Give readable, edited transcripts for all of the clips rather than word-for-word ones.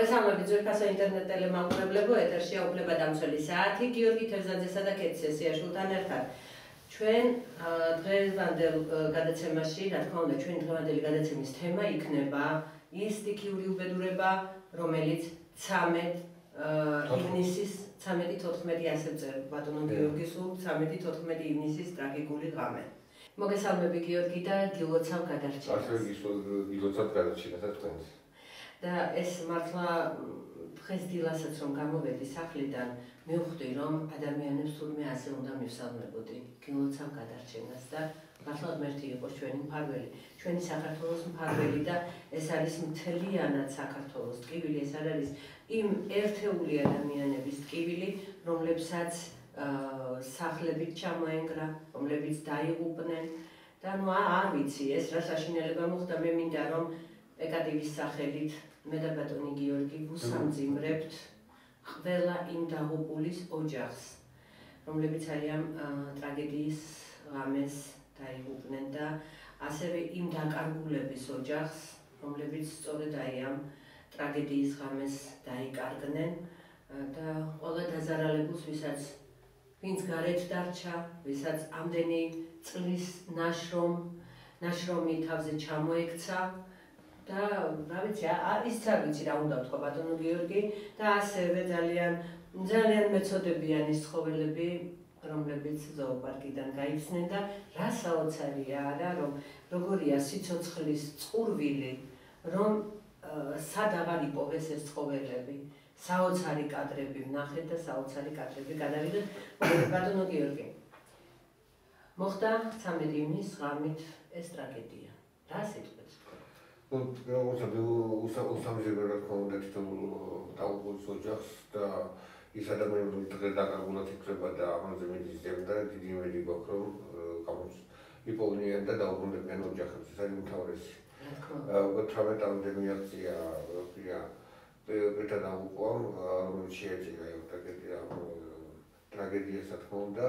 მოგესალმებით ძვირფასო ინტერნეტ ტელემაყურებლებო, ეთერშია უფლებადამცველი საათი გიორგი თევზაძესა და კეთ სესიაშვილთან ერთად. ჩვენ დღევანდელ გადაცემაში, რა თქმა უნდა, ჩვენი დღევანდელი გადაცემის თემა იქნება ის სტიქიური უბედურება, რომელიც 13 ივნისის 13-14 ასე წერს ბატონო გიორგის 13-14 ივნისის ტრაგიკული ღამე. მოგესალმები გიორგი და გილოცავ გადარჩენას. ასე გილოცავ გადარჩენას თქვენს. და ეს მართლა დღეს დილასაც რომ გამოვედი სახლიდან, მივხვდი რომ ადამიანებს თურმე ასე უნდა მივსალმებოდი გილოცავ გადარჩენას და მართლა ღმერთი იყოს ჩვენი მფარველი, ჩვენი საქართველოს მფარველი და ეს არის მთლიანად საქართველოს ტკივილი, ეს არის იმ ერთეული ადამიანების ტკივილი, რომლებსაც სახლებით ჩამოენგრა, რომლებიც დაიღუპნენ და ნუ არ ვიცი ეს რა საშინელება მოხდა, მე მინდა რომ ეკატივის სახელით მე და ბატონი გიორგი ვუსამძიმრებთ ყველა იმ დაღუპულის ოჯახს, რომლებიც ამ ტრაგედიის ღამეს დაიღუპნენ და ასევე იმ დაკარგულების ოჯახს, რომლებიც სწორედ ამ ტრაგედიის ღამეს დაიკარგნენ და ყველა დაზარალებულს, ვინც გარეთ დარჩა, ვისაც ამდენი წლის ნაშრომი თავზე ჩამოექცა და რა ვიცი, ისიც არ ვიცი რა უნდა ვთქვა ბატონო გიორგი და ასევე ძალიან მეწოდებიანი ცხოველები, რომლებიც ზოოპარკიდან გაიხსნენ და რა საოცარია არა, რომ როგორია სიცოცხლის წყურვილი, რომ სად აღარ იპოვეს ეს ცხოველები. საოცარი კადრები ვნახეთ და საოცარი კადრები გადავიდეთ. ბატონო გიორგი, მოხდა 13 ივნის ღამით ეს ტრაგედია. რა სიტყვით? უსამძიმრო რა თქმა უნდა თითოეულ დაღუპულის ოჯახს და ის ადამიანები, რომლებიც დღეს დაკარგულად იქნება და ამაზე მიდიდნენ და დიდი იმედი გვაქვს, რომ იპოვნიან და დაუბრუნდებიან ოჯახებს. ეს არის უმთავრესი. 18 რეაქცია პირთა დაღუპვამ, რომელიც შეეწირა ტრაგედიას, რა თქმა უნდა.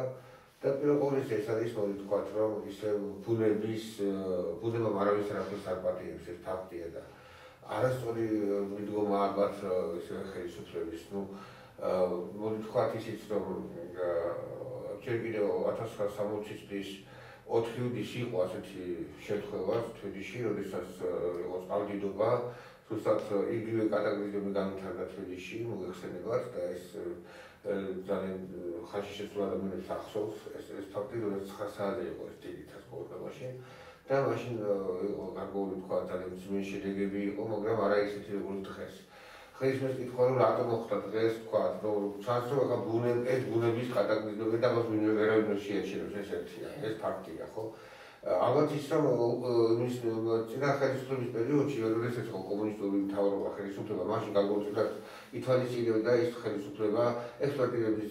და პირველ ყოვლისა ეს არის მოვითქვათ, რომ ისე ბუნებამ არავის არაფერს არ პატიებს, ეს ფაქტია და არასწორი მიდგომა ალბათ ისე ხელისუფლების. მოვითქვათ ისიც, რომ ჯერ კიდევ 1960 წლის 4 ივლისში იყო ასეთი შემთხვევა თბილისში, როდესაც იყო წყალდიდობა, ზუსტად იგივე კატაკლიზმი განვითარდა თბილისში, მოიხსენებათ და ეს ძალიან ხანში შესულ ადამიანებს ახსოვს ეს ფაქტი, რომ 9 საათზე იყო ეს დიდი თასმოვებაში და მაშინ იყო გარკვეული თქვა ძალიან ძლიერი შედეგები იყო, მაგრამ არა ისეთი როგორც დღეს. დღეს მე ვკითხავ, რომ რატომ მოხდა დღეს თქვა, რომ ჩანს რომ ახლა ბუნების კატაკლიზმები და მას ვერავინ შეეჩერებს, ეს ერთია, ეს ფაქტია, ხო? ალბათ ის რომ ის წინა ხელისუფლების პერიოდში, როდესაც იყო კომუნისტური მთავრობა ხელისუფლება, მაშინ განსაკუთრებით ითვალისწინებდა ის ხელისუფლება ექსპერტების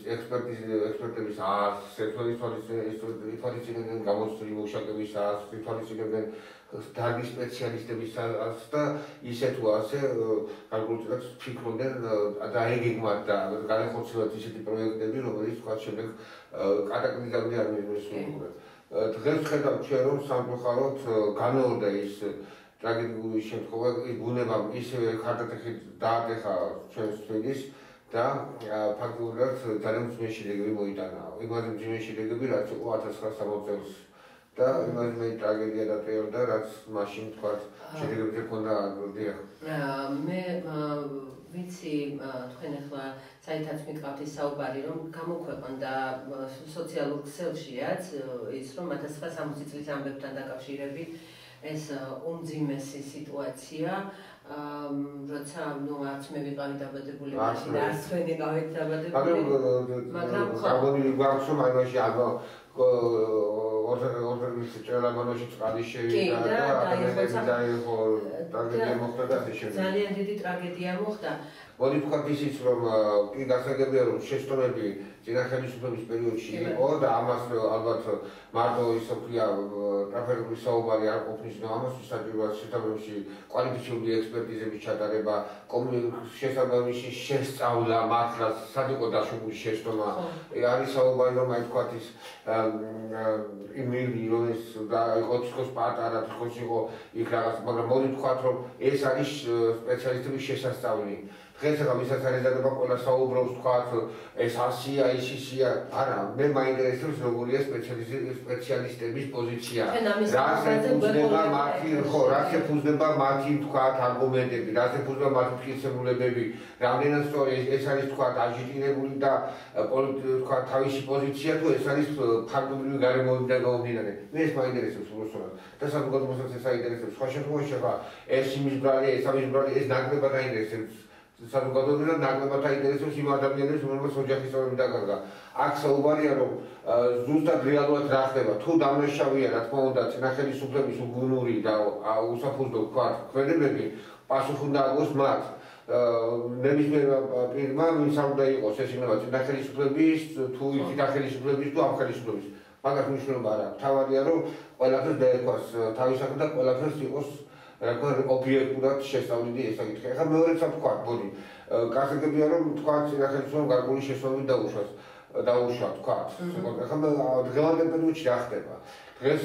ითვალისწინებდნენ გამოცდილი მუშაკების ითვალისწინებდნენ დარგის სპეციალისტების და ისე თუ ასე განსაკუთრებით ფიქრობდნენ და ეგეგმათ და განახორციელოთ ისეთი პროექტები, რომელიც თქვა შემდეგ კატაკლიზმამდე არ მიესრულებოდა. დღეს ხედავთ ჩვენ რომ სამწუხაროდ განმეორდა ის ტრაგედიული შემთხვევა, ბუნებამ ისევე ხარდატეხით დაატეხა ჩვენს თბილისს და ფაქტობრივად ძალიან ძლიერი შედეგები მოიტანა. იმაზე ძლიერი შედეგები, რაც იყო 1960 წელს და იმაზე ტრაგედია დაწერდა, რაც მაშინ თქვა შედეგები ჰქონდა. მე ვიცი, თქვენ ახლა საერთოდ მიყავთ ის საუბარი, რომ გამოქვეყნდა სოციალურ ქსელშიაც ის, რომ 1960 წლის ამბებთან დაკავშირებით ეს უმძიმესი სიტუაცია, როცა არც მე ვიყავი დაბადებული, მაშინ არც თქვენ იყავით დაბადებული, მაგრამ გამოდილი გვაქვს, რომ ამაში ორდენის ჭრელაბანოში წყალი შევიდა და დაიღო ტრაგედია მოხდა და ასე შემდეგ. ძალიან დიდი ტრაგედია მოხდა. მოდი ვთქვათ ისიც, რომ კი გასაგებია, რომ შეცდომები წინა ხელისუფლების პერიოდში იყო და ამას ალბათ მარტო ისე ვთქვია ტრაფიკული საუბარი არ ყოფნის, რომ ამას საჭიროა შესაბამისი კვალიფიციური ექსპერტიზების ჩატარება, შესაბამისი შესწავლა, მართლაც სად იყო დაშვებული შეცდომა. არის საუბარი, რომ აი ვთქვათ ის იმილი, რომ ეს იყო თქოს პატარა, თქოს იყო იქ რაღაც, მაგრამ მოდი ვთქვათ, რომ ეს არის სპეციალისტების შესასწავლი. დღეს ახლა ვისაც არის დაგება ყველა საუბრობს თქვათ ეს ასია ის ისია არა მე მაინტერესებს როგორია სპეციალისტების პოზიცია რაც ეფუძნება მათი ხო რაც ეფუძნება მათი თქვათ არგუმენტები რაც ეფუძნება მათი მტკიცებულებები რამდენად სწორი ეს არის თქვათ აჟიტირებული და თქვათ თავისი პოზიცია თუ ეს არის ფაქტობრივი გარემოებიდან გამომდინარე მე ეს მაინტერესებს უბრალოდ და საზოგადოებასაც ეს აინტერესებს სხვა შემთხვევაში ახლა ეს იმის ბრალი ეს ამის ბრალი ეს ნაკლებად აინტერესებს საზოგადოებამ ნაკლებად აინტერესებს იმ ადამიანებს რომელსაც ოჯახის წევრები დაკარგა აქ საუბარია რომ ზუსტად რეალურად რა ხდება თუ დამნაშავეა რა თქმა უნდა წინახელისუფლების უგუნური და უსაფუძვლო ვქოთ ქმედებები პასუხი უნდა აგოს მათ ნებისმიერ პირმა ვინც არ უნდა იყოს ეს იქნება წინახელისუფლების თუ წინახელისუფლების თუ ამხელისუფლების მაგას მნიშვნელობა არ აქვს თავარია რომ ყველაფერს დაერქვას თავისაკენ და ყველაფერს იყოს ობიექტურად შესწავლილი ეს საკითხი. ახლა მეორეც ვთქვა, მოდი, გასაგებია რომ თქვა წინახელისუფლებამ გარკვეული შესაბამი დაუშვა, თქვა. ახლა დღევანდელ პერიოდში რა ხდება? დღეს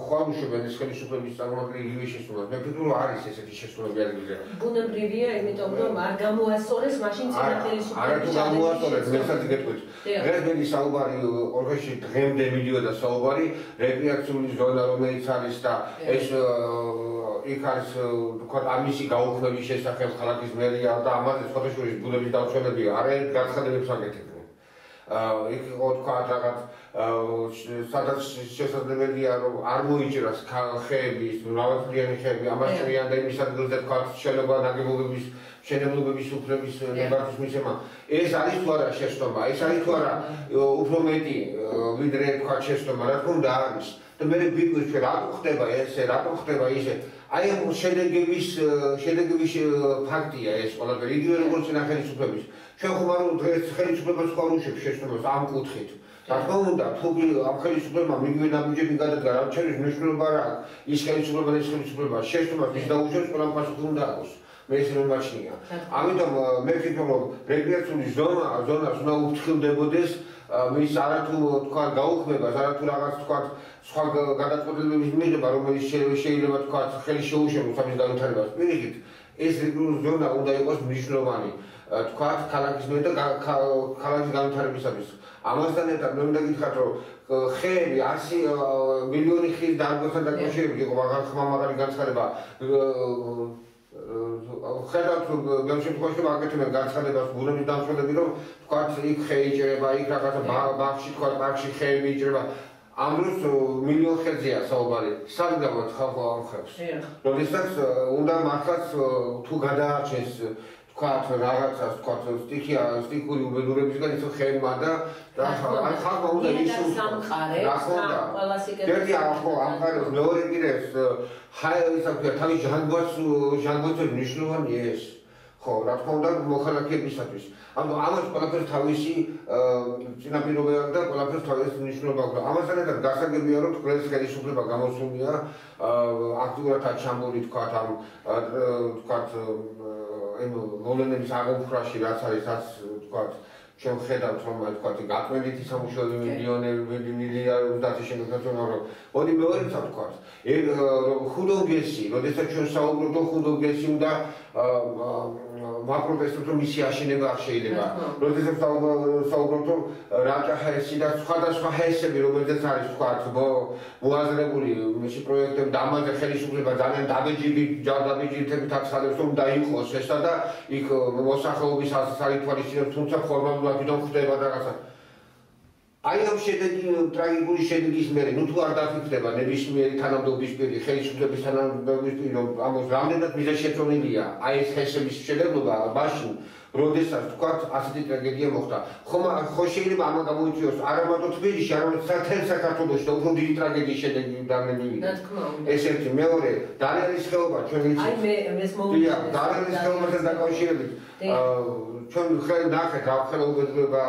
ხვალ უშვებენ ეს ხელისუფლების წარმომადგენლები იგივე შესრულებას. მე ვფიქრობ, რომ არის ესეთი შესრულება ადგილზე. ბუნებრივია, იმიტომ რომ არ გამოასწორეს მაშინ წინახელისუფლების. არა თუ გამოასწორეს, მეცად გეტყვით. დღეს მედი საუბარი ორღეში დღემდე მიდიოდა საუბარი რეკრეაციული ზონა რომელიც არის და ეს იქ არის თქვათ ამისი გაუქმების შესახებ ქალაქის მერია და ამაზე სხვადასხვა ბუნების დამცველები არაერთ განცხადებებს აკეთებდნენ. იქ იყო თქვათ რაღაც სადაც შესაძლებელია რომ არ მოიჭრას ხეები, მრავალწლიანი ხეები, ამას ჭრიან და იმის ადგილზე თქვათ შენობა ნაგებობების შენებლობების უფლების ნებართვის მისცემა. ეს არის თუ არა შეცდომა, ეს არის თუ არა უფრო მეტი ვიდრე თქვათ შეცდომა, რა თქმა უნდა არის. და მე ვიკვირდი რომ რატო ხდება ესე, რატო ხდება ისე. აი ამ შედეგების ფაქტია ეს ყველაფერი, იგივე როგორც წინახელისუფლების. ჩვენ ხომ არ დღეს ხელისუფლებას ხარ უშვებს შეცდომას ამ კუთხით. რა თქმა უნდა, თუ ამ ხელისუფლებამ იგივე ნაბიჯები გადადგა, რა შეიძლება მნიშვნელობა რა აქვს. ის ხელისუფლება და ეს ხელისუფლება შეცდომას ვის დაუშვებს, ყველა პასუხი უნდა აქვს. მე ისე მომაჩნია. ამიტომ მე ვფიქრობ, რომ რეკრეაციული ზონას უნდა უფრთხილდებოდეს მის არათუ თქვა გაუქმებას, არათუ რაღაც თქვა სხვა გადაწყვეტილებების მიღება, რომელიც შეიძლება თქვა ხელი შეუშალოს ამის განვითარებას. პირიქით, ეს რეგიონული ზონა უნდა იყოს მნიშვნელოვანი, თქვა ქალაქის მიერ და ქალაქის განვითარებისათვის. ამასთან ერთად მე უნდა გითხრათ, რომ ხეები 100 მილიონი ხის დარგოსთან დაკავშირებით იყო მაღალი განცხადება. ხედავთ ბევრ შემთხვევაში რომ აკეთებენ განცხადებას ბუნების დამცველები რომ თქვათ იქ ხე იჭრება, იქ რაღაცა ბაღში თქვათ პარკში ხეები იჭრება. ამ დროს მილიონ ხეზეა საუბარი. სადგამოთ ხალხო ამ ხებს. როდესაც უნდა მართლაც თუ გადაარჩენს თქვათ რაღაცას თქვათ სტიქური უბედურებისგან ისო ხემა და ან ხალხმა უნდა ისურვოს. რა ხონდა? ერთი ამხარებს მეორე კიდე ის თავის ჟანგბადზე მნიშვნელოვანი ეს. ხო, რა თქმა უნდა მოხალხეებისათვის. ამას ყველაფერს თავისი წინაპირობაა და ყველაფერს თავისი მნიშვნელობა აქვს. ამასთან ერთად გასაგებია რომ თქვენს ხელისუფლება გამოსულია აქტიურად ჩამოვლი თქვათ ამ თქვათ მოვლენების აღოფრაში რაც არის რაც თქვათ ჩვენ ხედავთ რომ თქვათ გაწმენდითი სამუშაოები მილიარდობით შემოგეცონა რომ მოდი მეორეც ვთქვათ ხუდოვგესი როდესაც ჩვენ საუბრობთ ხუდოვგესი უნდა ვაპროტესტებთ რომ მისი აშენება არ შეიძლება როდესაც საუბრობთ რომ რაჭა-ჰესი და სხვადასხვა ჰესები რომელზეც არის თქვათ მოაზრებული მისი პროექტები და ამაზე ხელისუფლება ძალიან დაბეჭდებით აცხადებს რომ უნდა იყოს ესა და იქ მოსახლეობის სარითვალისწინებს თუმცა ფორმალურად თვითონ ხდება რაღაცა აი ამ ტრაგიკული შედეგის მერე ნუ თუ არ დაფიქრდება ნებისმიერი თანამდებობის პირი ხელისუფლების თანამდებობის პირი რომ ამას რამდენად მიზანშეწონილია აი ეს ჰესების შედეგობა მაშინ როდესაც თქვათ ასეთი ტრაგედია მოხდა ხო შეიძლება ამა გამოიწვიოს არა მარტო თბილისში არამედ მთელ საქართველოში და უფრო დიდი ტრაგედიის შედეგი დამნებივიდა ეს ერთი მეორე დანელის ხეობა ჩვენ ვიცით აი მე ეს მოვიდა დანელის ხეობასთან დაკავშირებით ჩვენ ნახეთ რა ხელოვნება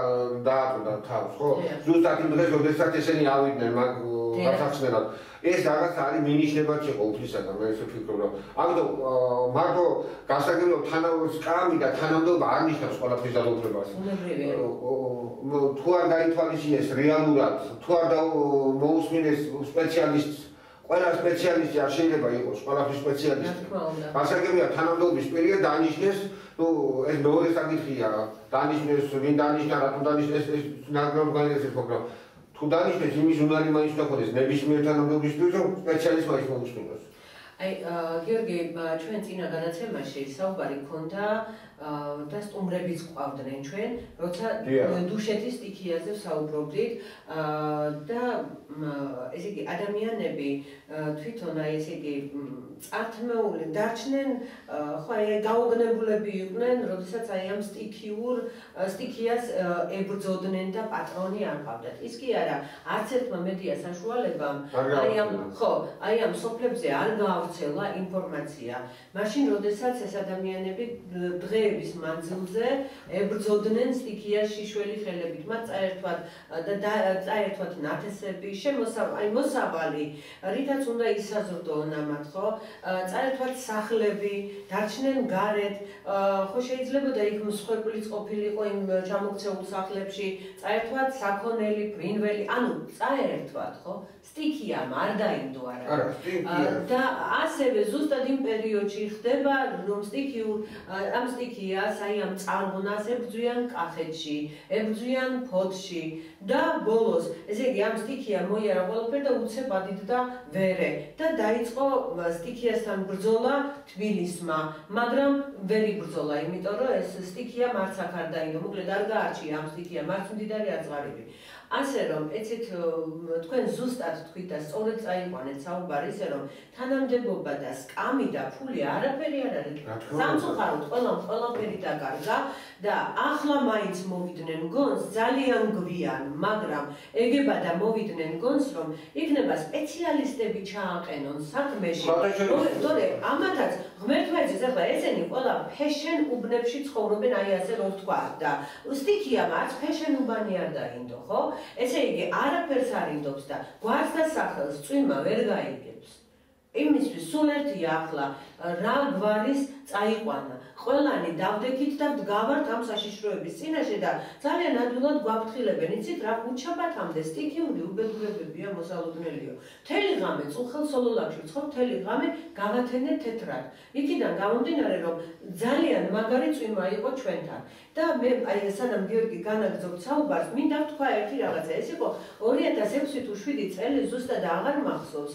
დაატყდა თავს ხო ზუსტად იმ დღეს როდესაც ესენი ავიდნენ მაგ გასახსნელად ეს რაღაც არის მინიშნებად იყო უფლისაგან მე ესე ვფიქრობ რომ ამიტომ მარტო გასაგებია სკამი და თანამდებობა არ ნიშნავს ყველაფრის დაუფლებას თუ არ გაითვალისწინეს რეალურად თუ არ მოусმინეს სპეციალისტს ყველა სპეციალისტი არ შეიძლება იყოს ყველაფრის სპეციალისტი გასაგებია თანამდებობის პირია დანიშნეს ნუ ეს მეორე საკითხია, დანიშნეს, ვინ დანიშნა, რატომ დანიშნეს ეს ნაკრებად განიხილეს პროგრამა. თუ დანიშნეს იმის უნარი მაინც უნდა ქონდეს ნებისმიერ თანამდებობისთვის, რომ სპეციალისტმა ის მოусმინოს. აი, გიორგი, ჩვენ წინა გადაცემაში საუბარი გქონდა და სტუმრებიც გვყავდნენ ჩვენ, როცა დუშეთის სტიქიაზე ვსაუბრობდით და ესე იგი ადამიანები თვითონ აი ესე იგი წართმეული დარჩნენ, ხო აი გაუგნებულები იყვნენ, როდესაც აი ამ სტიქიას ებრძოდნენ და პატრონი არ ყავდათ. ის კი არა, არც ერთმა მედია საშუალებამ აი ამ სოფლებზე არ გაავრცელა ინფორმაცია. მაშინ, როდესაც ეს ადამიანები დღეების მანძილზე ებრძოდნენ სტიქიას შიშველი ხელებით, მათ წაერთვათ ნათესები, მოსავალი, რითაც უნდა ისაზრდონ ამათ, ხო? წაერთვათ სახლები, დარჩნენ გარეთ, ხო შეიძლებოდა იქ მსხვერპლიც ყოფილიყო იმ ჩამოქცეულ სახლებში, წაერთვათ საქონელი, ფრინველი, ანუ წაერთვათ, ხო? სტიქიამ არ დაინდო არა. და ასევე ზუსტად იმ პერიოდში ხდება, რომ ამ სტიქიას აი ამ წარღვნას ებრძვიან კახეთში, ებრძვიან ფოთში და ბოლოს, ესე იგი ამ სტიქიამ მოიარა ყველაფერი და უცებ ადიდდა ვერე და დაიწყო სტიქიასთან ბრძოლა თბილისმა, მაგრამ ვერ იბრძოლა, იმიტომ რომ ეს სტიქია მარც არ დაინდო, მოკლედ არ გაარჩია ამ სტიქიამ არც მდიდარი არც ღარიბი. ასე რომ, ეცეთ თქვენ ზუსტად თქვით და სწორედ წაიყვანეთ საუბარი, ისე რომ თანამდებობა და სკამი და ფული არაფერი არ არის. სამწუხაროდ ყველაფერი დაკარგა და ახლა მაინც მოვიდნენ გონს ძალიან გვიან, მაგრამ ეგება და მოვიდნენ გონს, რომ იქნება სპეციალისტები ჩააყენონ საქმეში. თორე ამათაც ღმერთმა იცის, ახლა ესენი ყველა ფეშენ უბნებში ცხოვრობენ, აი ასე რომ ვთქვა და სტიქიამ არც ფეშენ უბანი არ დაინდო, ხო? ესე იგი არაფერს არ ინდობს და გვარს და სახელს წვიმა ვერ გაიგებს. იმისთვის სულ ერთია ახლა რა გვარის წაიყვანა. ყველანი დავდექით და ვდგავართ ამ საშიშროების წინაშე და ძალიან ადვილად გვაფრთხილებენ. იცით რა უჩაბათამდე სტიქიური უბედურებებია მოსალოდნელიო. მთელი ღამე წუხელ სოლოლაკში ვცხოვრ, მთელი ღამე გავათენე თეთრად. იქიდან გამომდინარე რომ ძალიან მაგარი წვიმა იყო ჩვენთან. და მე აი სანამ გიორგი განაგრძობთ საუბარს, მინდა ვთქვა ერთი რაღაცა. ეს იყო 2006 თუ 7 წელი, ზუსტად აღარ მახსოვს.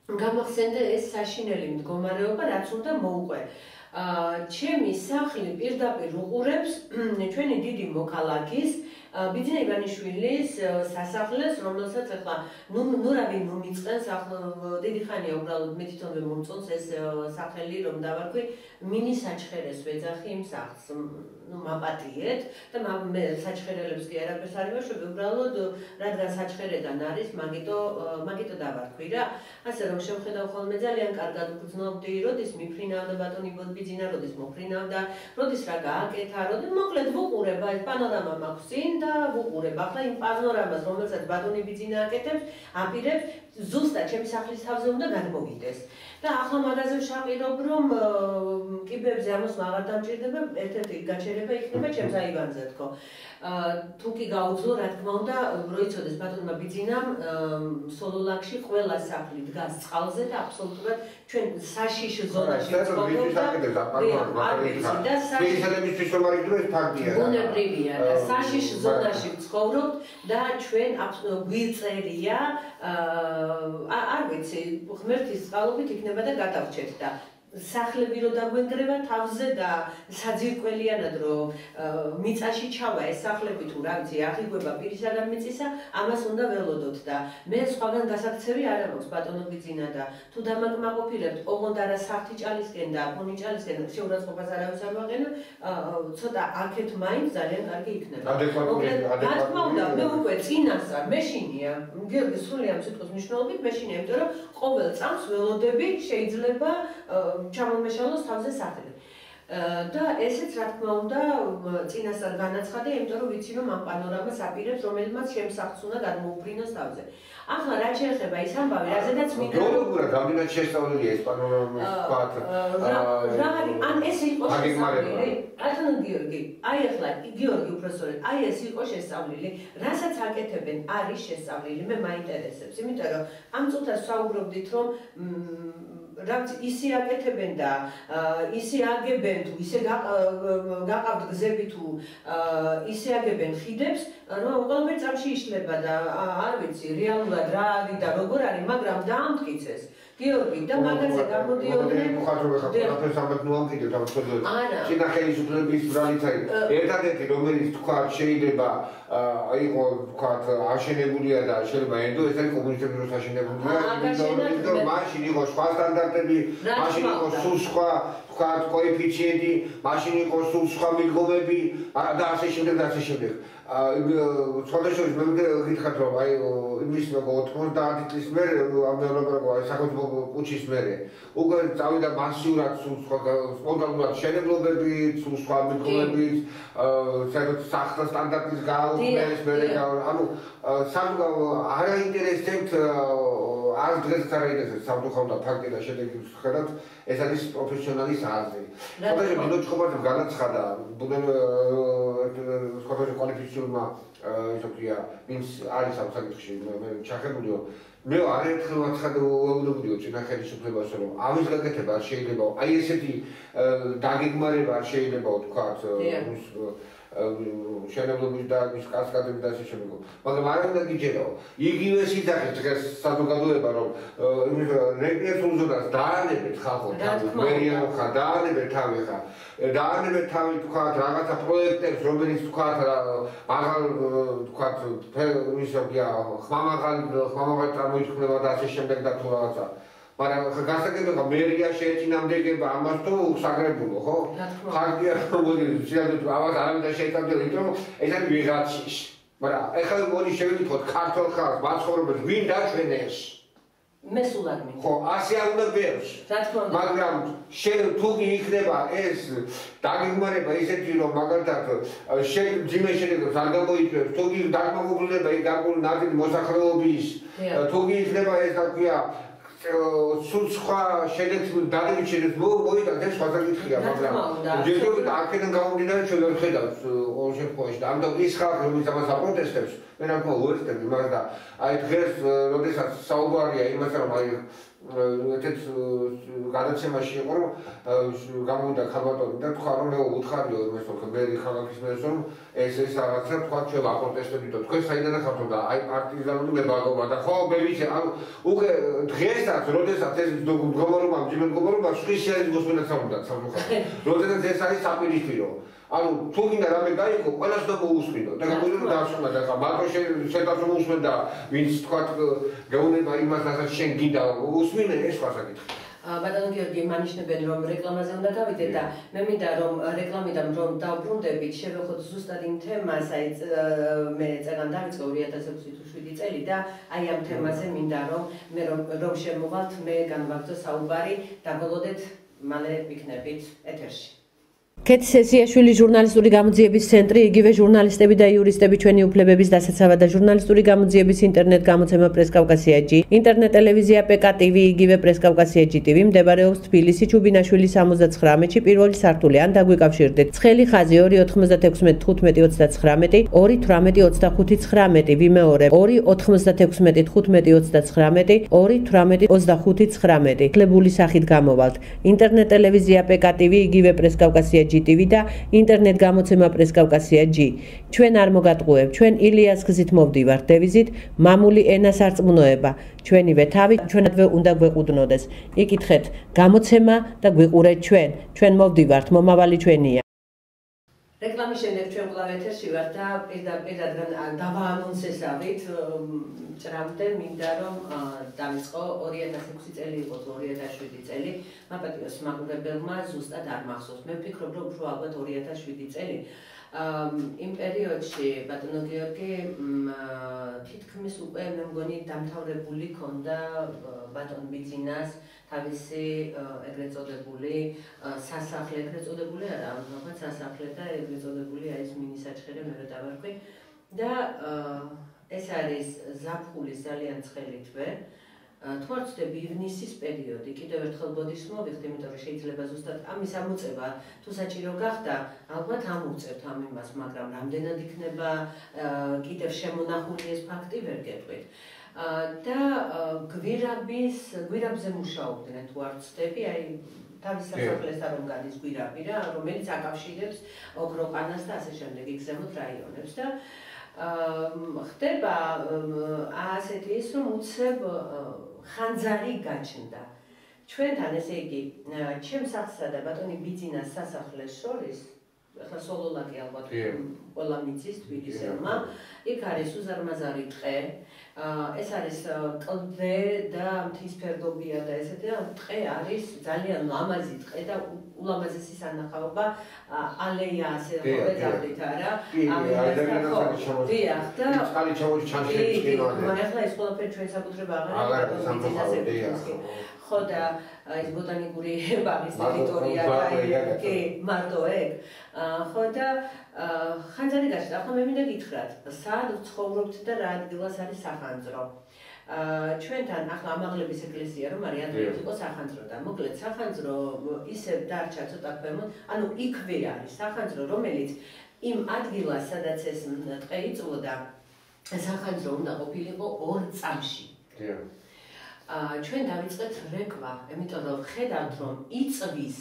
გამახსენდა ეს საშინელი მდგომარეობა, რაც უნდა მოუყვე. ჩემი სახლი პირდაპირ უყურებს ჩვენი დიდი მოქალაქის ბიძინა ივანიშვილის სასახლეს, რომელსაც ახლა ნურავი მომიწყენს, ახლა დიდი ხანია უბრალოდ მე თვითონვე მომწონს ეს სახელი, რომ დავარქვი მინის საჩხერეს ვეძახი იმ სახლს. მაპატიეთ და მე საჩხერელებს კი არაფერს არ იმეშვები, უბრალოდ რადგან საჩხერედან არის, მაგიტო დავარქვი რა. ასე რომ შევხედავ ხოლმე ძალიან კარგად ვგრძნობდი, როდის მიფრინავდა ბატონი ბიძინა, როდის მოფრინავდა, როდის რა გააკეთა, როდის მოკლედ ვუყურებ, აი პანორამა მაქვს წინ და ვუყურებ. ახლა იმ პანორამას, რომელსაც ბატონი ბიძინა აკეთებს, აპირებს, ზუსტად ჩემი სახლის თავზე უნდა გადმოვიდეს. და ახლა მაგაზე ვშაყირობ, რომ კიბებზე ამას აღარ დამჭირდება, ერთ-ერთი გაჩერება იქნება ჩემს აივანზე თქო. თუ კი გაუძლო, რა თქმა უნდა, როიცოდეს ბატონმა ბიძინამ სოლოლაკში ყველა სახლი დგას წყალზე და აბსოლუტურად ჩვენ საშიშ ზონაში ვცხოვრობთ და ბუნებრივია და საშიშ ზონაში ვცხოვრობთ და ჩვენ გვიწერია არ ვიცი, ღმერთის წყალობით იქნება და გადავრჩეთ და სახლები რო დაგვენგრევა თავზე და საძირკველიანად რომ მიწაში ჩავა ეს სახლები თუ რა ვიცი აღიგვება პირისაგან მიწისა, ამას უნდა ველოდოთ და მე სხვაგან გასაქცევი არ მაქვს ბატონო ბიძინა და თუ დამაკმაყოფილებთ ოღონდ არა სახთი ჭალისკენ და აფონი ჭალისკენ შეურაცხყოფას არავის არ ვაყენო, ცოტა აქეთ მაინც ძალიან კარგი იქნება. რა თქმა უნდა, მე უკვე წინასწარ მეშინია, გიორგი სრული ამ სიტყვის მნიშვნელობით მეშინია, იმიტომ რომ ყოველ წამს ველოდები შეიძლება ჩამომეშალოს თავზე სახელი. და ესეც რა თქმა უნდა წინასწარ განაცხადე, იმიტომ რომ ვიცი რომ ამ პანორამას აპირებს, რომელმაც შემსახს უნდა გადმოუფრინოს თავზე. ახლა რა შეეხება ის ამბავი, რაზედაც მინდა როგორ გამდიდრეთ შესწავლილია ეს პანორამის თქვათ. რა არის, ან ეს იყო შესწავლილი? ბატონო გიორგი, აი ახლა გიორგი უბრალოდ აი ეს იყო შესწავლილი, რასაც აკეთებენ არის შესწავლილი, მე მაინტერესებს, იმიტომ რომ ამ წუთას საუბრობდით რომ რა ისე აკეთებენ და ისე აგებენ აგებენ თუ ისე გაყავთ გზები თუ ისე აგებენ ხიდებს, რომ ყველაფერი წამში იშლება და არ ვიცი რეალურად რა არის და როგორ არის, მაგრამ დაამტკიცეს. გიორგი და მაგაზე გამოდიოდნენ ყველაფერს ამბობ ამტკიცეთ ამ თვალსაზრისით. წინა ხელისუფლების ბრალიც არის ერთადერთი რომელიც თქვა შეიძლება იყო თქვა აშენებულია და შეიძლება ენდო ეს არის კომუნისტების დროს აშენებულია. იმიტომ მაშინ იყო სხვა სტანდარტები, მაშინ იყო სულ სხვა თქვა კოეფიციენტი, მაშინ იყო სულ სხვა მიდგომები და ასე შემდეგ და ასე შემდეგ. სხვადასხვა მე გითხრათ რომ აი იმის 90 წლის მერე ამ სახელმწიფო პუჩის მერე უკვე წავიდა მასიურად სულ სხვა სპონტანურად შენებლობები, სულ სხვა მიდგომები, საერთოდ სახთა სტანდარტის გაუქმეს, მერე ანუ სამგავ არ აინტერესებთ არ დღესაც არ აინტერესებს სამწუხაროდ და ფაქტი და შედეგი ვხედავთ ეს არის პროფესიონალის აზრი. სხვადასხვა მინოჩხობაზე განაცხადა სხვადასხვა კვალიფიციურმა ისე ვთქვია ვინც არის ამ საკითხში მე ჩახებულიო მე არაერთხელ ვაცხადებულიო წინა ხელისუფლებას რომ ამის გაკეთება არ შეიძლება აი ესეთი დაგეგმარება არ შეიძლება ვთქვათ შენებლობის და მის კასკადების და ასე შემდეგ. მაგრამ არ უნდა გიჯერაო. იგივე სიძახის დღეს საზოგადოება რომ რეკრეაციულ ზონას დაანებეთ ხალხო, მერია ხა დაანებეთ თავი ხა. დაანებეთ თავი თქვათ რაღაცა პროექტებს, რომელიც თქვათ აღარ თქვათ ისე ვთქვია ხმამაღალი წარმოიქმნება და ასე შემდეგ და თუ რაღაცა. მაგრამ გასაგებია მერია შეეწინამდეგება ამას თუ საგრებულო ხო? ხარკია მოდი შეიძლება ამას არ უნდა შეეწინააღმდეგება, იმიტომ რომ ეს არის ვიღაცის. მაგრამ ეხლა მოდი შევიდოთ ქართულ ხალხს, მაცხოვრებელს, ვინ დაჩვენეს? მე სულ არ მინდა. ხო, ასე არ უნდა ბევრს. მაგრამ თუ იქნება ეს დაგეგმარება ისეთი რომ მაგალითად ძიმე შედეგებს არ გამოიწვევს, თუ დაგმოგვდება იქ გარკვეული ნაწილი მოსახლეობის, თუ იქნება ეს თქვია სულ სხვა შედეგს დადებით შედეგს მოიტანთ ეს სხვა საკითხია, მაგრამ ჯერჯერობით აქედან გამომდინარე ჩვენ ვერ ვხედავთ ყოველ შემთხვევაში და ამიტომ ის ხალხი რომელიც ამას აპროტესტებს მე რა თქმა უნდა უერთდები მას და აი დღეს როდესაც საუბარია იმასთან რომ აი ერთ გადაცემაში იყო რომ გამოვიდა ხალბატონი და თქვა რომ მე უთხარიო იმას რომ მე ხალხის მერეს რომ ეს რაღაცა თქვა ჩვენ აპროტესტებით და თქვენ საიდან ხართ და აი პარტიზანული მებაღობა და ხო მე ვიცი ანუ უკვე დღესაც როდესაც ეს მდგომარეობა მდგომარეობა სხვისი არის მოსმენაც არ უნდა სამწუხაროდ როდესაც ეს არის საპირისპირო ანუ თუ გინდა რამე გაიგო ყველას და მოусმინო და გამოიგო დაასრულა და მარტო შედაც მოусმენ და ვინც თქვა გეუბნება იმას რასაც შენ გინდა უსმინე ეს სხვა საკითხია ბატონო გიორგი მანიშნებენ რომ რეკლამაზე უნდა გავიდეთ და მე მინდა რომ რეკლამიდან რომ დავბრუნდებით შევეხოთ ზუსტად იმ თემას აი მე წეგან დავიწყე 2006 თუ 7 წელი და აი ამ თემაზე მინდა რომ მე რომ შემოვალთ მე განვაგრძო საუბარი დაგოლოდეთ მალე ვიქნებით ეთერში კეთი სესიაშვილი ჟურნალისტური გამოძიების ცენტრი იგივე ჟურნალისტები და იურისტები ჩვენი უფლებების დასაცავად და ჟურნალისტური გამოძიების ინტერნეტ გამოცემა პრესკავკასია-ჯი ინტერნეტ ტელევიზია PK-TV იგივე პრესკავკასია-ჯი TV მდებარეობს თბილისი ჩუბინაშვილის 79-ში პირველი სართული ან დაგვიკავშირდეთ ცხელი ხაზი 2961529 2182519 ვიმეორებ 2961529 2182519 კლებული სახით გამოვალთ ინტერნეტ ტელევიზია PK-TV იგივე პრესკავკასია-ჯი TV და ინტერნეტ გამოცემა პრესკავკასია-ჯი. ჩვენ არ მოგატყუებ, ჩვენ ილიას გზით მოვდივართ დევიზით მამული ენას არწმუნოება. ჩვენივე თავი ჩვენადვე უნდა გვეყუდნოდეს. იკითხეთ გამოცემა და გვიყურეთ ჩვენ. ჩვენ მოვდივართ, მომავალი ჩვენია. რეკლამის შემდეგ ჩვენ კვლავ ეთერში ვართ და პირდაპირ დავაანონსესავით ჭრამდე მინდა რომ დავიწყო 2006 წელი იყო 2007 წელი მაპატიოს მაგურებელმა ზუსტად არ მახსოვს მე ვფიქრობ რომ უფრო ალბათ 2007 წელი იმ პერიოდში ბატონო გიორგი თითქმის უკვე მე მგონი დამთავრებული ქონდა ბატონ ბიძინას თავისი ეგრეთ წოდებული სასახლე ეგრეთ წოდებული არა ალბათ სასახლე და ეგრეთ წოდებული არის მინისაჩხერე მე რა დავარქვი და ეს არის ზაფხულის ძალიან ცხელი თვე თუ არ ვცდები ივნისის პერიოდი კიდევ ერთხელ ბოდიშს მოვიხდი იმიტომ რომ შეიძლება ზუსტად ამის ამოწევა თუ საჭირო გახდა ალბათ ამოვწევთ ამ იმას მაგრამ რამდენად იქნება კიდევ შემონახული ეს ფაქტი ვერ გეტყვით და გვირაბზე მუშაობდნენ თუ არ ვცდები, აი თავის სასახლესთან რომ გადის გვირაბი რა, რომელიც აკავშირებს ოქროყანას და ასე შემდეგ იქ ზემოთ რაიონებს და ხდება ასეთი ის რომ უცებ ხანძარი გაჩნდა. ჩვენთან ესე იგი ჩემს სახლსა და ბატონი ბიძინას სასახლეს შორის ახლა სოლოლაკი ალბათ ყველა მიცის თბილისელმა იქ არის უზარმაზარი ტყე ეს არის კლდე და მთის ფერდობია და ესეთი და ტყე არის ძალიან ლამაზი ტყე და ულამაზესი სანახაობა ალეია ასე რომ ეძავდით არა დიახ და წყალი ჩამოჩანს მაგრამ ახლა ეს ყველაფერი ჩვენ საკუთრება აღარ ხო და ეს ბოტანიკური ბაღის ტერიტორია და კი მარტო ეგ ხო და ხანძარი გაჩნდა ახლა მე მინდა გითხრათ სად ცხოვრობთ და რა ადგილას არის სახანძრო ჩვენთან ახლა ამაღლების ეკლესია რომ არის ადრეულ იყო სახანძრო და მოკლედ სახანძრო ისევ დარჩა ცოტა ქვემოთ ანუ იქვე არის სახანძრო რომელიც იმ ადგილას სადაც ეს ტყე იწვოდა სახანძრო უნდა ყოფილიყო 2 წამში ჩვენ დავიწყეთ რეკვა, იმიტომ რომ ხედავთ რომ იწვის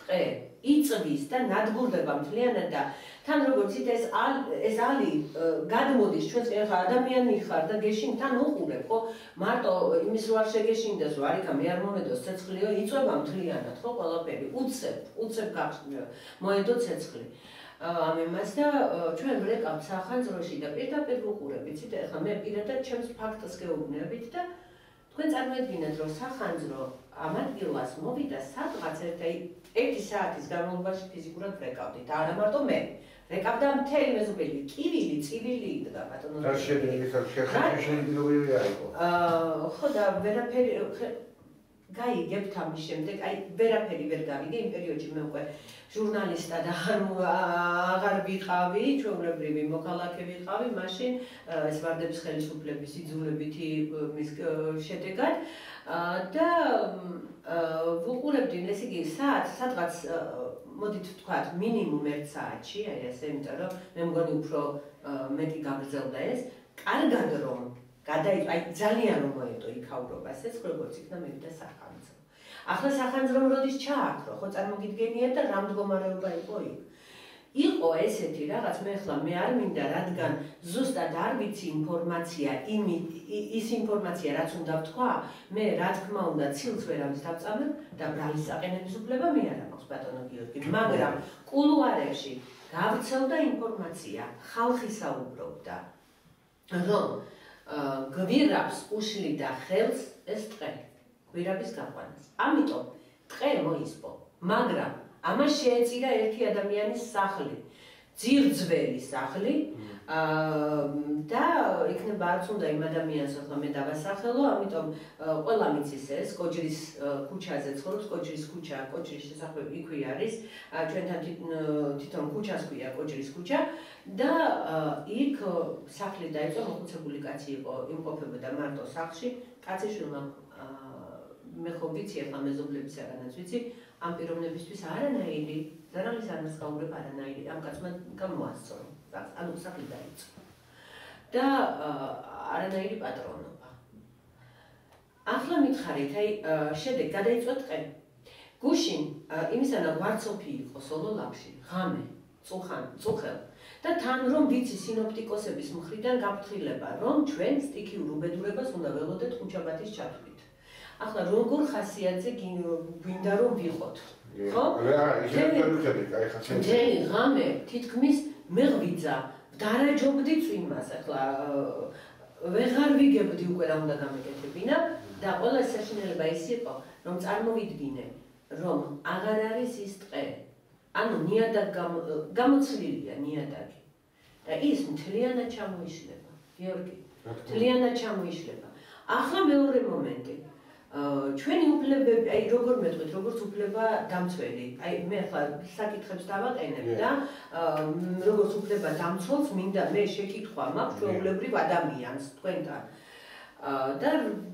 ტყე, იწვის და ნადგურდება მთლიანად და თან როგორც იცით ეს ალი გადმოდის ჩვენს ახლა ადამიანი ხარ და გეშინ თან უყურებ ხო მარტო იმის რო არ შეგეშინდეს რო არიქა მე არ მომედოს ცეცხლიო იწვება მთლიანად ხო ყველაფერი უცებ მოედო ცეცხლი ამ იმას და ჩვენ რეკავთ სახანძროში და პირდაპირ ვუყურებ იცით ახლა მე პირადად ჩემს ფაქტს გეუბნებით და თქვენ წარმოედგინეთ რომ სახანძრო ამ ადგილას მოვიდა სადღაც 1 საათის განმავლობაში ფიზიკურად რეკავდით არა მარტო მე რეკავდა მთელი მეზობელი კივილი წივილი იდგა ბატონო და შედეგი ხო და ვერაფერი გაიგებთ ამის შემდეგ აი ვერაფერი ვერ გავიგე იმ პერიოდში მე უკვე ჟურნალისტად აღარ ვიყავი ჩვეულებრივი მოქალაქე ვიყავი მაშინ ეს ვარდების ხელისუფლების იძულებითი მის შედეგად და ვუყურებდი ესე იგი სადღაც მოდით ვთქვათ მინიმუმ 1 საათში აი ესე იმიტომ რომ მე მგონი უფრო მეტი გაგრძელდა ეს კარგად რომ გადაიწვა აი ძალიან რომ მოედო იქაურობას ეს როგორც იქნა მევიდა სახანძრო ახლა სახანძრომ როდის ჩააქრო ხო წარმოგიდგენიათ და რა მდგომარეობა იყო იქ იყო ესეთი რაღაც მე ახლა მე არ მინდა რადგან ზუსტად არ ვიცი ინფორმაცია ის ინფორმაცია რაც უნდა ვთქვა მე რა თქმა უნდა ცილს ვერავის დავწამებ და ბრალის საყენების უფლება მე არ აქვს ბატონო გიორგი მაგრამ კულუარებში გავრცელდა ინფორმაცია ხალხი საუბრობდა რომ გვირაბს უშლიდა ხელს ეს ტყე გვირაბის გაყვანას ამიტომ ტყე მოისპო მაგრამ ამას შეეწირა ერთი ადამიანის სახლი ძირძველი სახლი და იქნება არც უნდა იმ ადამიანს ახლა მე დავასახელო ამიტომ ყველა მიცის ეს კოჯრის ქუჩაზე ცხოვრობს კოჯრის ქუჩა კოჯრის შესახვევი იქვე არის ჩვენთან თვითონ ქუჩას ქვია კოჯრის ქუჩა და იქ სახლი დაიწყო მოხუცებული კაცი იყო იმყოფებოდა მარტო სახლში კაციშვილმა მე ხო ვიცი ახლა მეზობლებისაგანაც ვიცი ამ პიროვნებისთვის არანაირი ზარალის არასწაურებ არანაირი ამ კაცმა გამოასწრო ანუ სახლი დაიწყო და არანაირი პატრონობა ახლა მითხარით აი შედეგ გადაიწვა ტყე გუშინ იმისანა ვარცოფი იყო სოლოლაკში ღამე წუხელ და თან რომ ვიცი სინოპტიკოსების მხრიდან გაფრთხილება რომ ჩვენ სტიქიურ უბედურებას უნდა ველოდეთ ხუჩაბათის ჩათვლით ახლა როგორ ხასიათზე გვინდა რომ ვიყოთ ხო? მთელი ღამე თითქმის მეღვიძა დარაჯობდი წვიმას ახლა ვეღარ ვიგებდი უკვე რა უნდა გამეკეთებინა და ყველა საშინელება ის იყო რომ წარმოვიდგინე რომ აღარ არის ის ტყე ანუ ნიადაგ გამოცლილია ნიადაგი და ის მთლიანად ჩამოიშლება გიორგი მთლიანად ჩამოიშლება ახლა მეორე მომენტი ჩვენი უფლებები, აი როგორ მეტყვით, როგორც უფლება დამცველი. აი მე ახლა საკითხებს დავაყენებ და როგორც უფლება დამცველს მინდა მე შეკითხვა მაქვს ჩვეულებრივ ადამიანს თქვენთან. და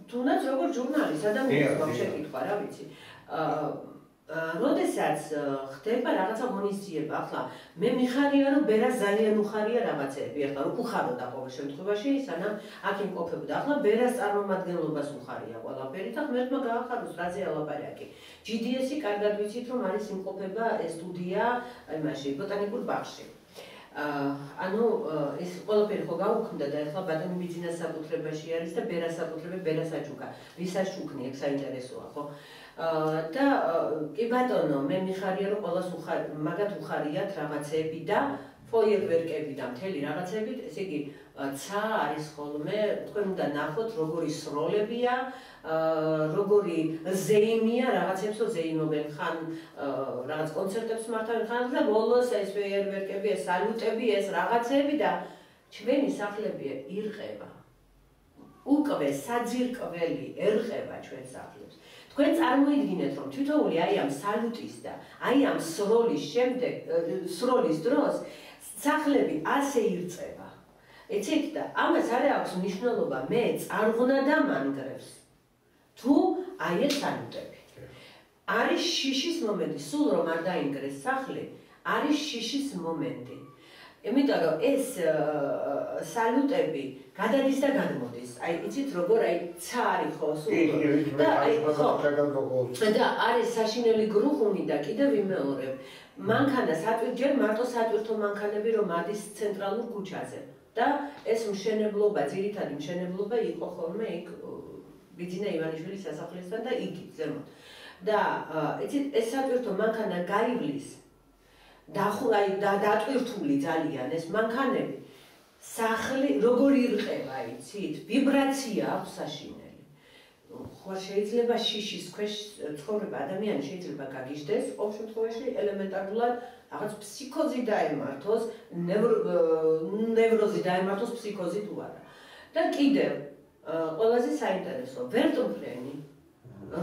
თუნდაც როგორც ჟურნალის ადამიანს მაქვს შეკითხვა, რა ვიცი. როდესაც ხდება რაღაცა ღონისძიება, ახლა მე მიხარია რომ ბერას ძალიან უხარია რაღაცები, ახლა რომ უხაროდა ყოველ შემთხვევაში, სანამ აქ იმყოფებოდა. ახლა ბერას წარმომადგენლობას უხარია ყველაფერი და ღმერთმა გაახაროს რაზე ალაპარაკი. GDS-ი კარგად ვიცით რომ არის იმყოფება სტუდია იმაში ბოტანიკურ ბაღში. ანუ ეს ყველაფერი ხო გაუქმდა და ახლა ბატონი ბიძინას საკუთრებაში არის და ბერას საკუთრება ბერას აჯუკა. ვისაც შუქნი ეგ საინტერესოა ხო? და კი ბატონო, მე მიხარია რომ ყოველას მაგათ უხარიათ რაღაცები და ფოიერვერკები და მთელი რაღაცები, ესე იგი ცა არის ხოლმე, თქვენ უნდა ნახოთ როგორი სროლებია, როგორი ზეიმია, რაღაცებსო ზეიმობენ, ხან რაღაც კონცერტებს მართავენ, ხან და ბოლოს ეს ფოიერვერკები, ეს სალუტები, ეს რაღაცები და ჩვენი სახლები ირყება. უკვე საძირკველი ერყება ჩვენ სახლებს. თქვენ წარმოიდგინეთ რომ თითოეული აი ამ სალუტის და აი ამ სროლის შემდეგ სროლის დროს სახლები ასე ირწება. ეცით და ამას არ აქვს მნიშვნელობა მე წარღვნა და მანგრევს. თუ აი ეს სალუტები. არის შიშის მომენტი, სულ რომ არ დაინგრეს სახლი, არის შიშის მომენტი. იმიტომ რომ ეს სალუტები გადადის და გადმოდის. აი იცით როგორ აი ცა არის ხო სულ და აი ხო და არის საშინელი გრუხუმი და კიდევ ვიმეორებ. მანქანა ჯერ მარტო სატვირთო მანქანები რომ ადის ცენტრალურ ქუჩაზე და ეს მშენებლობა, ძირითადი მშენებლობა იყო ხოლმე იქ ბიძინა ივანიშვილის სასახლესთან და იქ ზემოთ. და იცით ეს სატვირთო მანქანა გაივლის დატვირთული ძალიან ეს მანქანები სახლი როგორ ირყება იცით ვიბრაცია აქვს საშინელი ხო შეიძლება შიშის ქვეშ ცხოვრება ადამიანი შეიძლება გაგიჟდეს ყოველ შემთხვევაში ელემენტარულად რაღაც ფსიქოზი დაემართოს ნევროზი დაემართოს ფსიქოზი თუ არა და კიდევ ყველაზე საინტერესო ვერტმფრენი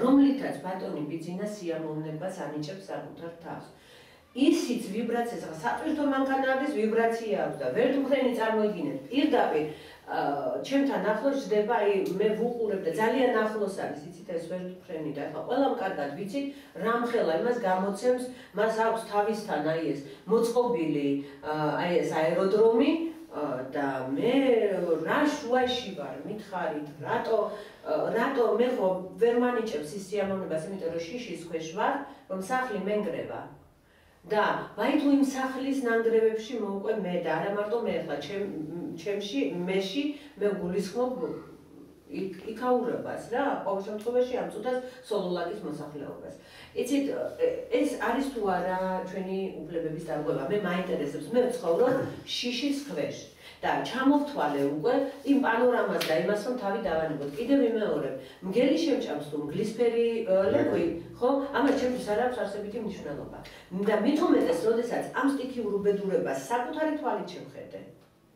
რომლითაც ბატონი ბიძინა სიამოვნებას ანიჭებს საკუთარ თავს ისიც ვიბრაციას, სატვირთო მანქანების ვიბრაცია აქვს და ვერტმფრენი წარმოიდგინეთ. პირდაპირ ჩემთან ახლოს ჯდება, აი მე ვუყურებ და ძალიან ახლოს არის, იცით ეს ვერტმფრენი და ახლა ყველამ კარგად ვიცით, რამხელა იმას გამოცემს, მას აქვს თავისთან აი ეს მოწყობილი აი ეს აეროდრომი და მე რა შუაში ვარ, მითხარით, რატო მე ხო ვერ მანიჭებს ის სიამოვნებას, იმიტომ რომ შიშის ქვეშ ვარ, რომ სახლი მენგრება. და ვაი თუ იმ სახლის ნანგრევებში მოვყვე მე და არა მარტო მე ახლა ჩემში მეში მე გულისხმობ იქაურებას რა ყოველ შემთხვევაში ამ წუთას სოლოლაკის მოსახლეობას. იცით ეს არის თუ არა ჩვენი უფლებების დარღვევა მე მაინტერესებს მე ვცხოვრობ შიშის ქვეშ და ჩამოვთვალე უკვე იმ პანორამას და იმას რომ თავი დავანებოთ. კიდევ ვიმეორებ, მგელი შემჭამს თუ მგლისფერი ლეკვი, ხო? ამას ჩემთვის არ აქვს არსებითი მნიშვნელობა. და მით უმეტეს, როდესაც ამ სტიქიურ უბედურებას საკუთარი თვალით შევხედე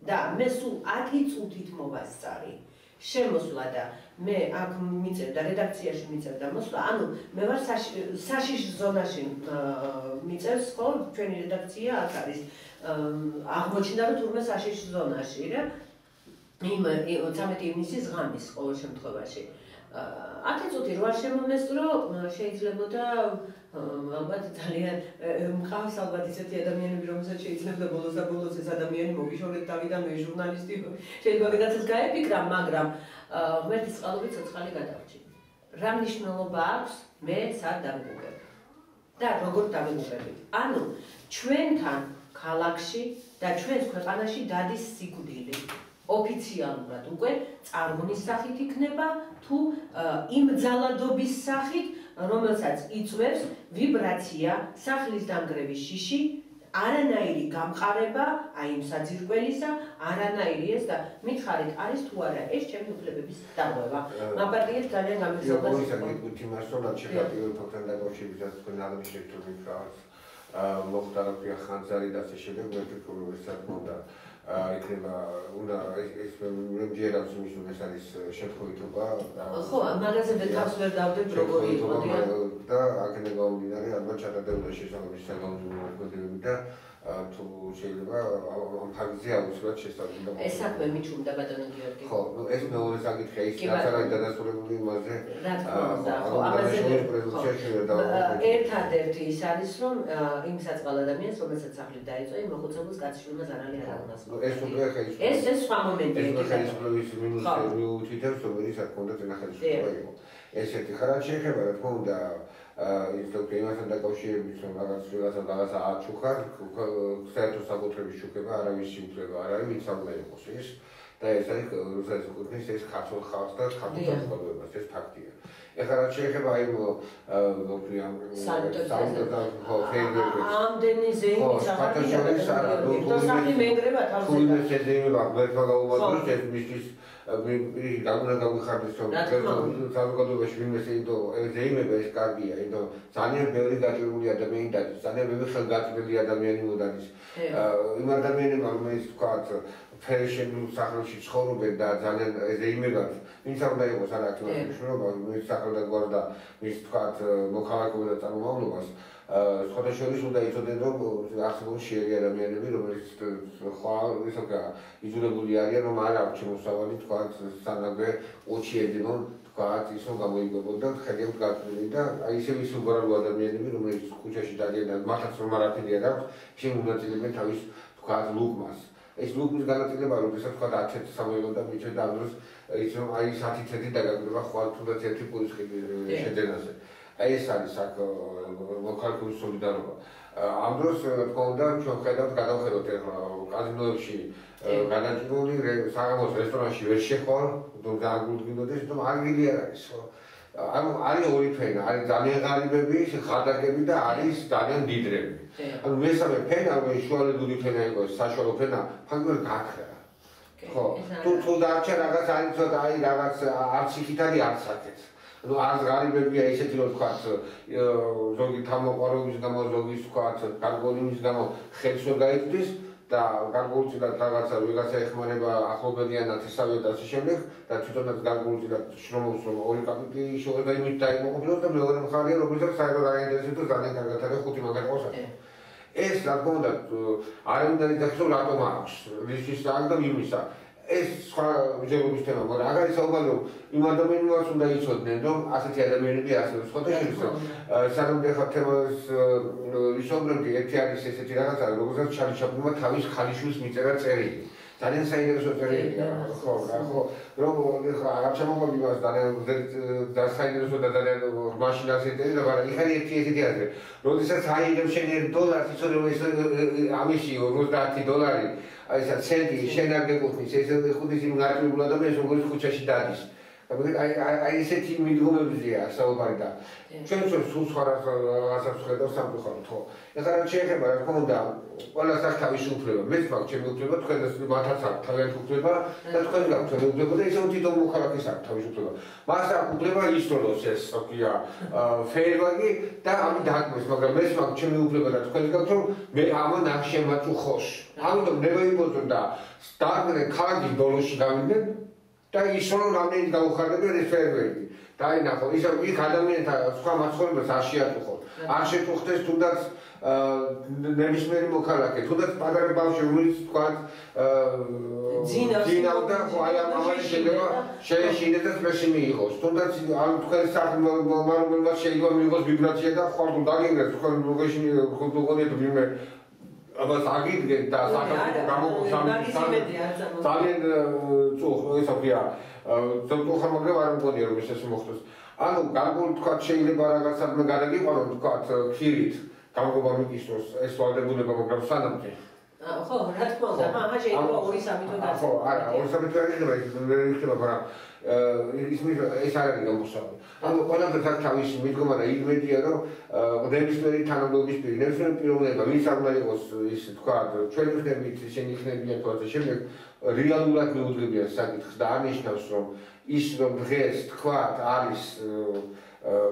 და მე სულ 10 წუთით მოვასწარი შემოსვლა და მე აქ მიწევ და რედაქციაში მიწევ და მოსვლა, ანუ მე ვარ საშიშ ზონაში მიწევს, ხო? ჩვენი რედაქცია აქ არის აღმოჩნდა რომ თურმე საშიშ ზონაში რა იმ 13 ივნისის ღამის ყოველ შემთხვევაში 10 წუთი რო არ შემომესწრო შეიძლებოდა ალბათ ძალიან მყავს ალბათ ისეთი ადამიანები რომელსაც შეიძლება ბოლოს და ბოლოს ეს ადამიანი მოგიშორეთ თავიდანვე ჟურნალისტი შეიძლება ვიღაცას გაეფიქრა მაგრამ ღმერთის წყალობით ცოცხალი გადარჩი რა მნიშვნელობა აქვს მე სად დავიგებ და როგორ დავიგებ ანუ ჩვენთან ქალაქში და ჩვენს ქვეყანაში დადის სიკვდილი. ოფიციალურად უკვე წარღვნის სახით იქნება თუ იმ ძალადობის სახით, რომელსაც იწვევს ვიბრაცია, სახლის დამგრევის შიში, არანაირი გამყარება, აი იმ საძირკველისა, არანაირი ეს და მითხარით არის თუ არა ეს ჩემი უფლებების დარღვევა. მაპარტიებს ძალიან გამიგზავნა. გითხრით იმას, რომ რაც შეხება პირველ ფაქტთან დაკავშირებით, თქვენ აღნიშნეთ რომ იქაც მოხდა რაფია ხანძარი და ასე შემდეგ მე ვფიქრობ რომ ეს საკმაოდ იქნება უნდა ეს რემჯერავს იმის რომ ეს არის შემთხვევითობა ხო მაგაზე თავს ვერ დავდებ როგორი იყო და აქედან გამომდინარე ალბათ ჩატარდება შესაბამისი საკანონმდებლო მოქმედებები და თუ შეიძლება ამ ფაქტზე აუცილებლად შესწავლიდა. ეს საქმე მიჩნდა ბატონო გიორგი. ხო, ეს მეორე საკითხია ის რაც არის დადასტურებული იმაზე. რა თქმა უნდა, ხო, ამაზე ერთადერთი ის არის, რომ იმ საწყალ ადამიანს, რომელსაც სახლით დაიწყო, იმ მოხუცებულს კაცშვილმა ზარალი არ აღნასა. ეს უკვე ხელისუფლება. ეს სხვა მომენტია. ეს ხელისუფლების მინუსი მიუთითებს, რომელიც არ ქონდა წინა ხელისუფლება იყო. ესეთი ხარ შეიძლება რა თქმა უნდა ის თემასთან დაკავშირებით რომ რაღაცა აჩუხარ, საერთო საკუთრების შუქება არავის შეუძლება არ არის, ვინც უნდა იყოს ის და ეს არის რუსეთის ეკუთვნის ეს ქართულ ხალხს და ქართულ საზოგადოებას, ეს ფაქტია. ეხლა რაც შეეხება იმ ამდენი ზეიმით სახალი მენგრება თავს თუ იმის შეძეიმება მერტვა გაუმართოს ეს მისთვის გამიხარდეს რომ საზოგადოებაში ვინმე ზეიმება ეს კარგია, იმიტომ ძალიან ბევრი გაჭირული ადამიანი დადის, ძალიან ბევრი ხელგაწველი ადამიანი მოდადის. იმ ადამიანებმა რომელიც თქვათ ფეშენულ სახელში ცხოვრობენ და ძალიან ზეიმებად, ვინც არ უნდა იყოს არ აქვს მნიშვნელობა, მის სახელდაგვარს და მის თქვათ მოქალაქეობას და წარმომავლობას. სხვათა შორის უნდა იცოდნენ რომ არსებობს შეერი ადამიანები, რომელიც ხვალ ისე იძულებული არიან რომ არ აქვს შემოსავალი თქვათ სანაგვე ოჩიები რომ თქვათ ის რომ გამოიგებოდათ ხელით გაწვილი და აი ისე ის უბრალო ადამიანები რომელიც ქუჩაში დადიან და მათაც რომ არაფერი არ აქვს, შემონაწილებენ თავის თქვათ ლუგმას. ეს ლუგმის განაწილება როდესაც თქვათ 10 სამეულო და მიჩნდა ამ დროს ის რომ აი 10 წელი დაგაგდება ხვალ თუნდაც ერთი პულის შეძენაზე. აი ეს არის აქ მოქალაქეობის სოლიდარობა. ამ დროს თქო უნდა ჩვენ ხედავთ გადავხედოთ ახლა კაზინოებში გადაჭიმული საღამოს რესტორანში ვერ შეხვალ, რომ გააგულდგინოდეს, რომ არგილი არ არის. ანუ არის ორი ფენა, არის ძალიან ღარიბები, ხარდაკები და არის ძალიან დიდრები. ანუ მესამე ფენა, რომელიც შუალედური ფენა იყო, საშუალო ფენა, ფაქტობრივად გაქრა. ხო, თუ დარჩა რაღაც არის ცოტა აი რაღაც არც იქით არის არც აქეთ. ну არც ღარიბებია ისეთი რომ თქვათ ზოგი თამოყარობის გამო ზოგის თქვათ გარკვეულის გამო ხელს ვერ გაიწვის და გარკვეულწილად რაღაცა ვიღაცა ეხმარება ახლობელიანად ისავე და ასე შემდეგ და თვითონაც გარკვეულწილად შრომობს რომ ორი კაპიტალი შეიძლება იმით დაიმოყროს და მეორე მხარეა რომელსაც საერთოდ არ აინტერესებს ძალიან კარგად არის ხუთი მაგარი ყოს ეს რა თქმა უნდა არ უნდა ითქვას რატომ აქვს რისის და იმისა ეს სხვა ჯერობის თემა, მაგრამ აღარ ისაუბარი რომ იმ ადამიანებს უნდა იცოდნენ, რომ ასეთი ადამიანები არსებობს. ხოთა შეიძლება სანამ ახლა თემას ვისაუბრებდი, ერთი არის ესეთი რაღაცა, როგორცაც ჩარლი ჩაპლინმა თავის ხალიშვილს მიწერა წერილი. ძალიან საინტერესო წერილია, ხო, რომ ახლა არ ჩამოვარდი მას ძალიან საინტერესო და ძალიან მაშინას ინტერესდება, მაგრამ იქარი ერთი ესეთი აზრი. როდესაც აიღებს შენ $1, იცოდი რომ ეს ამისი $50 აი ეს ცენტი შენ არ გეკუთვნის, ეს ხუთის იმ გარკვეულ ადამიანს როგორც ქუჩაში დადის. აი ესეთი მიდგომებზეა საუბარი და ჩვენ სულ სხვა რაღაცას ხედავთ სამწუხაროდ, ხო. ეხლა რა შეიძლება რა თქმა უნდა ყველას აქვს თავისი უფლება, მეც მაქვს ჩემი უფლება, თქვენს მათაც აქვს თავისი უფლება და თქვენ გაქვთ თავისი უფლება და ისევ თვითონ მოქალაქეს აქვს თავისი უფლება. მას აქვს უფლება ისწავლოს ეს სოფია ფეირბაგი და ამით დააკმოს, მაგრამ მეც მაქვს ჩემი უფლება და თქვენ გაქვთ რომ მე ამან არ შემაწუხოს. ამიტომ ნებაიბოძონ და დააგნენ ქალაქის ბოლოში გავიდნენ და ის რომ რამდენი გაუხარდებიან ეს ფერმერები. დაინახო, ის იქ ადამიანთა სხვა მაცხოვრებელს არ შეაწუხოთ. არ შეწუხდეს თუნდაც ნებისმიერი მოქალაქე, თუნდაც პატარა ბავშვი, რომელიც თქვათ ძინავდა, ხო აი ამაზე შეიძლება შეეშინდეს და წესი მიიღოს. თუნდაც ამ თქვენ საქმიანობას შეიძლება მიიღოს ვიბრაცია და ხვალ თუ დაგინგრეთ, თქვენ მოგეშინი ხუთუღონიეთ ვინმე აბას აგიდგენ და საქართველოს გამოგხსნა ძალიან ესაა ზოგადად მაგრამ არ მგონია რომ ეს მოხდეს ანუ გარკვეულ თქვა შეიძლება რაღაცა გადაგიყვანო თქვა ხირით გამოგობა მიგისოს ეს ვალდებულება მაგრამ სანამ ხო რა თქმა უნდა ხა შეიძლება 2-3 თვე გასულ ხო არა 2-3 თვე არ იქნება მაგრამ ეს არ არის გამოსავალი ანუ ყველაფერს აქვს თავისი მიდგომა და იმედია რომ ნებისმიერი თანამდებობის პირი ნებისმიერი პიროვნება ვინც არ უნდა იყოს ის თქვა ჩვენი ხდებით ისინი ხდებიან თუ ასე შემდეგ რეალურად მეუძლებიან საკითხს და ანიშნავს რომ ის რომ დღეს თქვა არის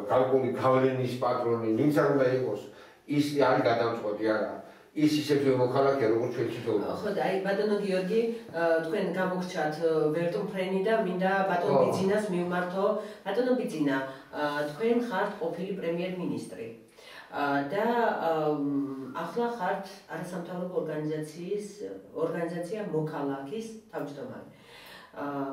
გარკვეული გავლენის პატრონი ვინც არ უნდა იყოს ის არის გადამწყვეტი არა ის ისეთი მოქალაქეა როგორც ჩვენ თვითონ. ხო და აი ბატონო გიორგი თქვენ გამოგრჩათ ვერტო ფრენი და მინდა ბატონ ბიძინას მივმართო. ბატონო ბიძინა, თქვენ ხართ ყოფილი პრემიერ-მინისტრი. და ახლა ხართ არასამთავრობო ორგანიზაცია მოქალაქის თავმჯდომარე.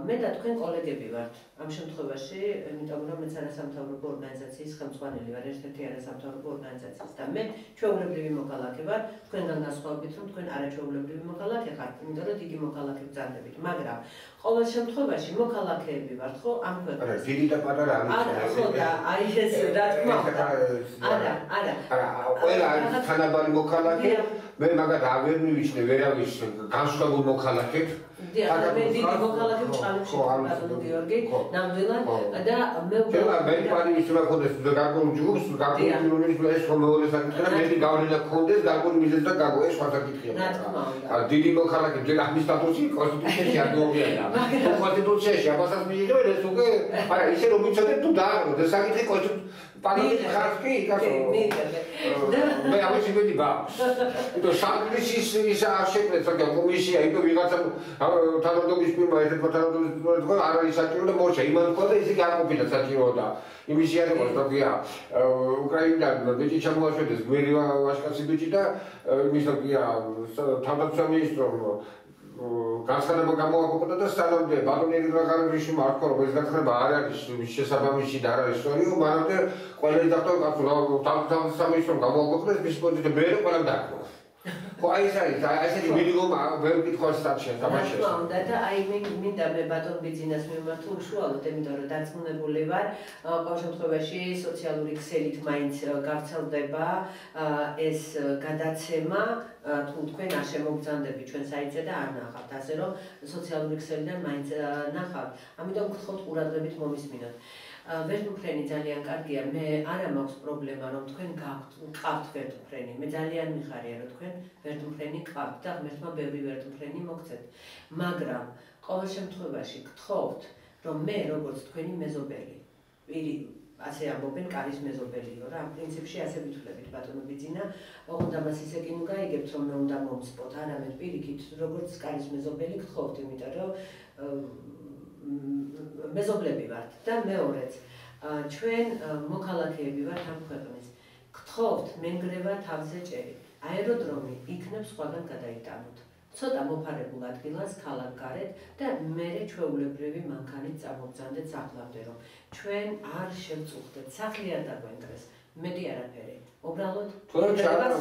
მე და თქვენ კოლეგები ვართ ამ შემთხვევაში, იმიტომ რომ მეც არასამთავრობო ორგანიზაციის ხელმძღვანელი ვარ, ერთ-ერთი არასამთავრობო ორგანიზაციის და მე ჩვეულებრივი მოქალაქე ვარ, თქვენგან განსხვავებით რომ თქვენ არაჩვეულებრივი მოქალაქე ხართ, იმიტომ რომ დიდი მოქალაქე ბრძანდებით, მაგრამ ყოველ შემთხვევაში მოქალაქეები ვართ, ხო, ამ ქვეყანაში. დიდი და პატარა არა, ხო და აი ეს რა თქმა უნდა. არა. ყველა თანაბარი მოქალაქე, მე მაგათ არ ვერ მივიჩნე ვერავის განსხვავებულ მოქალაქედ. არა, მე დიდი მოქალაქე ბჭყალებში ბატონო გიორგი, ნამდვილად და მე მე პარიზში მაქონდეს გარკვეულ ჯგუფს, გარკვეულ ეს რომ მეორე საკითხია, მე გავლენა გქონდეს გარკვეულ მიზეზს და გარკვეულ ეს სხვა საკითხია. რა თქმა უნდა. დიდი მოქალაქე ჯერ ამის სტატუსი კონსტიტუციაში არ მოგვიანა. კონსტიტუციაში ამასაც მიიღებენ ეს უკვე არა ისე რომ ვიცოდეთ თუ დააგრო და საკითხი პარიზში ხარ კი კაცო. მე ამის იმედი მაქვს. იმიტომ სამგლისის ის არ შექმნეს საკითხი კომისია, იმიტომ ვიღაცა თანადროობის პირმა ერთ-ერთი თანადროობის პირმა არ არის საჭირო და მოჩა იმან თქვა და ისე განყოფილა საჭირო და იმის შეარყოს თქია უკრაინიდან ბიჭი ჩამოაშვედეს გვერი ვაშკაცი ბიჭი და იმის თქია თავდაცვა მინისტრომ განცხადება გამოაქვეყნა და სანამდე ბატონი ერგრაგარიშვილმა არ თქვა რომ ეს განცხადება არ არის შესაბამისი და არ არის სწორი, მანამდე ყველა დაქტო თავდაცვა მინისტრომ გამოაქვეყნეს მის პოზიციაზე მე ყველამ დააქვეყნა. ხო აი ეს არის ასეთი მინიმუმი ვერ ვკითხავს სტატში თამაშს. რა უნდა და აი მე მინდა მე ბატონ ბიძინას მიმართ უშუალოდ, იმიტომ რომ დარწმუნებული ვარ, ყოველ შემთხვევაში სოციალური ქსელით მაინც გავრცელდება ეს გადაცემა, თუ თქვენ არ შემოგბრძანდებით ჩვენ საიტზე და არ ნახავთ, ასე რომ სოციალური ქსელიდან მაინც ნახავთ. ამიტომ გთხოვთ ყურადღებით მომისმინოთ. ვერტმფრენი ძალიან კარგია, მე არა მაქვს პრობლემა რომ თქვენ გყავთ ვერტმფრენი. მე ძალიან მიხარია რომ თქვენ ვერტმფრენი გყავთ და ღმერთმა ბევრი ვერტმფრენი მოგცეთ. მაგრამ ყოველ შემთხვევაში გთხოვთ რომ მე როგორც თქვენი მეზობელი, ასე ამბობენ კარის მეზობელიო რა, პრინციპში ასე ვითვლებით ბატონო ბიძინა, ოღონდ ამას ისე კი ნუ გაიგებთ რომ მე უნდა მომსპოთ, არამედ პირიქით როგორც კარის მეზობელი გთხოვთ, იმიტომ რომ მეზობლები ვართ და მეორეც ჩვენ მოქალაქეები ვართ ამ ქვეყნის. გთხოვთ მენგრევა თავზე ჭერი. აეროდრომი იქნებ სხვაგან გადაიტანოთ. ცოტა მოფარებულ ადგილას ქალაქ გარეთ და მერე ჩვეულებრივი მანქანით წამოგბრძანდეთ სახლამდე რომ ჩვენ არ შევწუხდეთ, სახლი არ დაგვენგრეს. მეტი არაფერი. უბრალოდ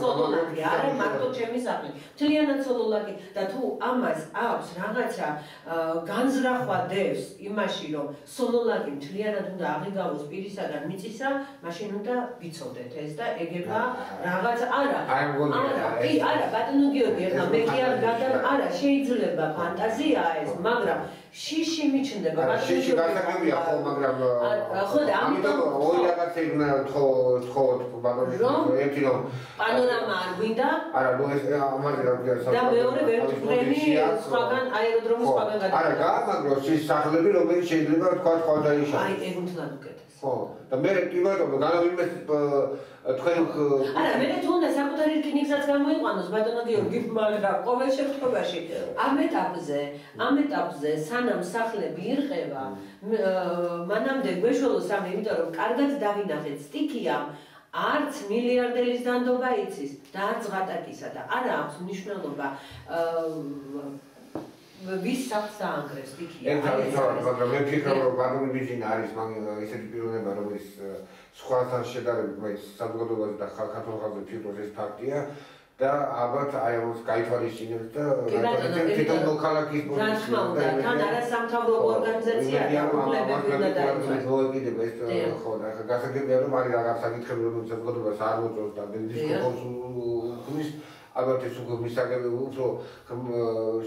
სოლოლაკი, არა მარტო ჩემი სახლი. მთლიანად სოლოლაკი და თუ ამას აქვს რაღაცა განზრახვა დევს იმაში რომ სოლოლაკი მთლიანად უნდა აღიგავოს პირისაგან მიწისა, მაშინ უნდა ვიცოდეთ ეს და ეგება რაღაც არა ბატონო გიორგი, ეხლა მე კი არა შეიძლება ფანტაზიაა ეს, მაგრამ შიში მიჩნდება ბატონო შიში გასაგებია ხო, მაგრამ ხო და ამიტომ ორი რაღაცა იქნა თხოვთ ბატონო ერთი რომ პანორამა არ გვინდა? არა, ნუ ეს ამაზე რა ვქია და მეორე ვერტმფრენი სხვაგან აეროდრომის სხვაგან გადაიჭრა. არა, გაამაგროს ის სახლები, რომელიც შეიძლება თქვა დაიშალა. აი, ეგ მთლად უკეთეს. ხო, და მე კი ბატონო, განავიმეს თქვენ არა, მე თუ უნდა საკუთარი რკინიგზაც გამოიყვანოს ბატონო გიორგი, მაგრამ ყოველ შემთხვევაში ამ ეტაპზე სანამ სახლები ირყევა, მანამდე გვეშველოს ამი, იმიტომ რომ კარგად დავინახეთ სტიქია არც მილიარდერის დანდობა იცის და არც ღატაკისა და არა აქვს მნიშვნელობა ვის სახლს დაანგრევს სტიქია. მაგრამ მე ვფიქრობ რომ ბატონი ბიძინა არის ისეთი პიროვნება რომელიც სხვასთან შედარებით მე საზოგადოებაზე და ქართულ ხალხზე ვფიქრობ ეს ფაქტია და ალბათ აი ამას გაითვალისწინებს და თვითონ მოქალაქის რა თქმა უნდა, თან არასამთავრობო ორგანიზაცია და უფლებები უნდა დაიწყოს. ეს ხო და გასაგებია რომ არის რაღაც საკითხები რომელიც საზოგადოებას არ მოწონს და დისკურსს უქმნის ალბათ ეს უკვე მისაგები უფრო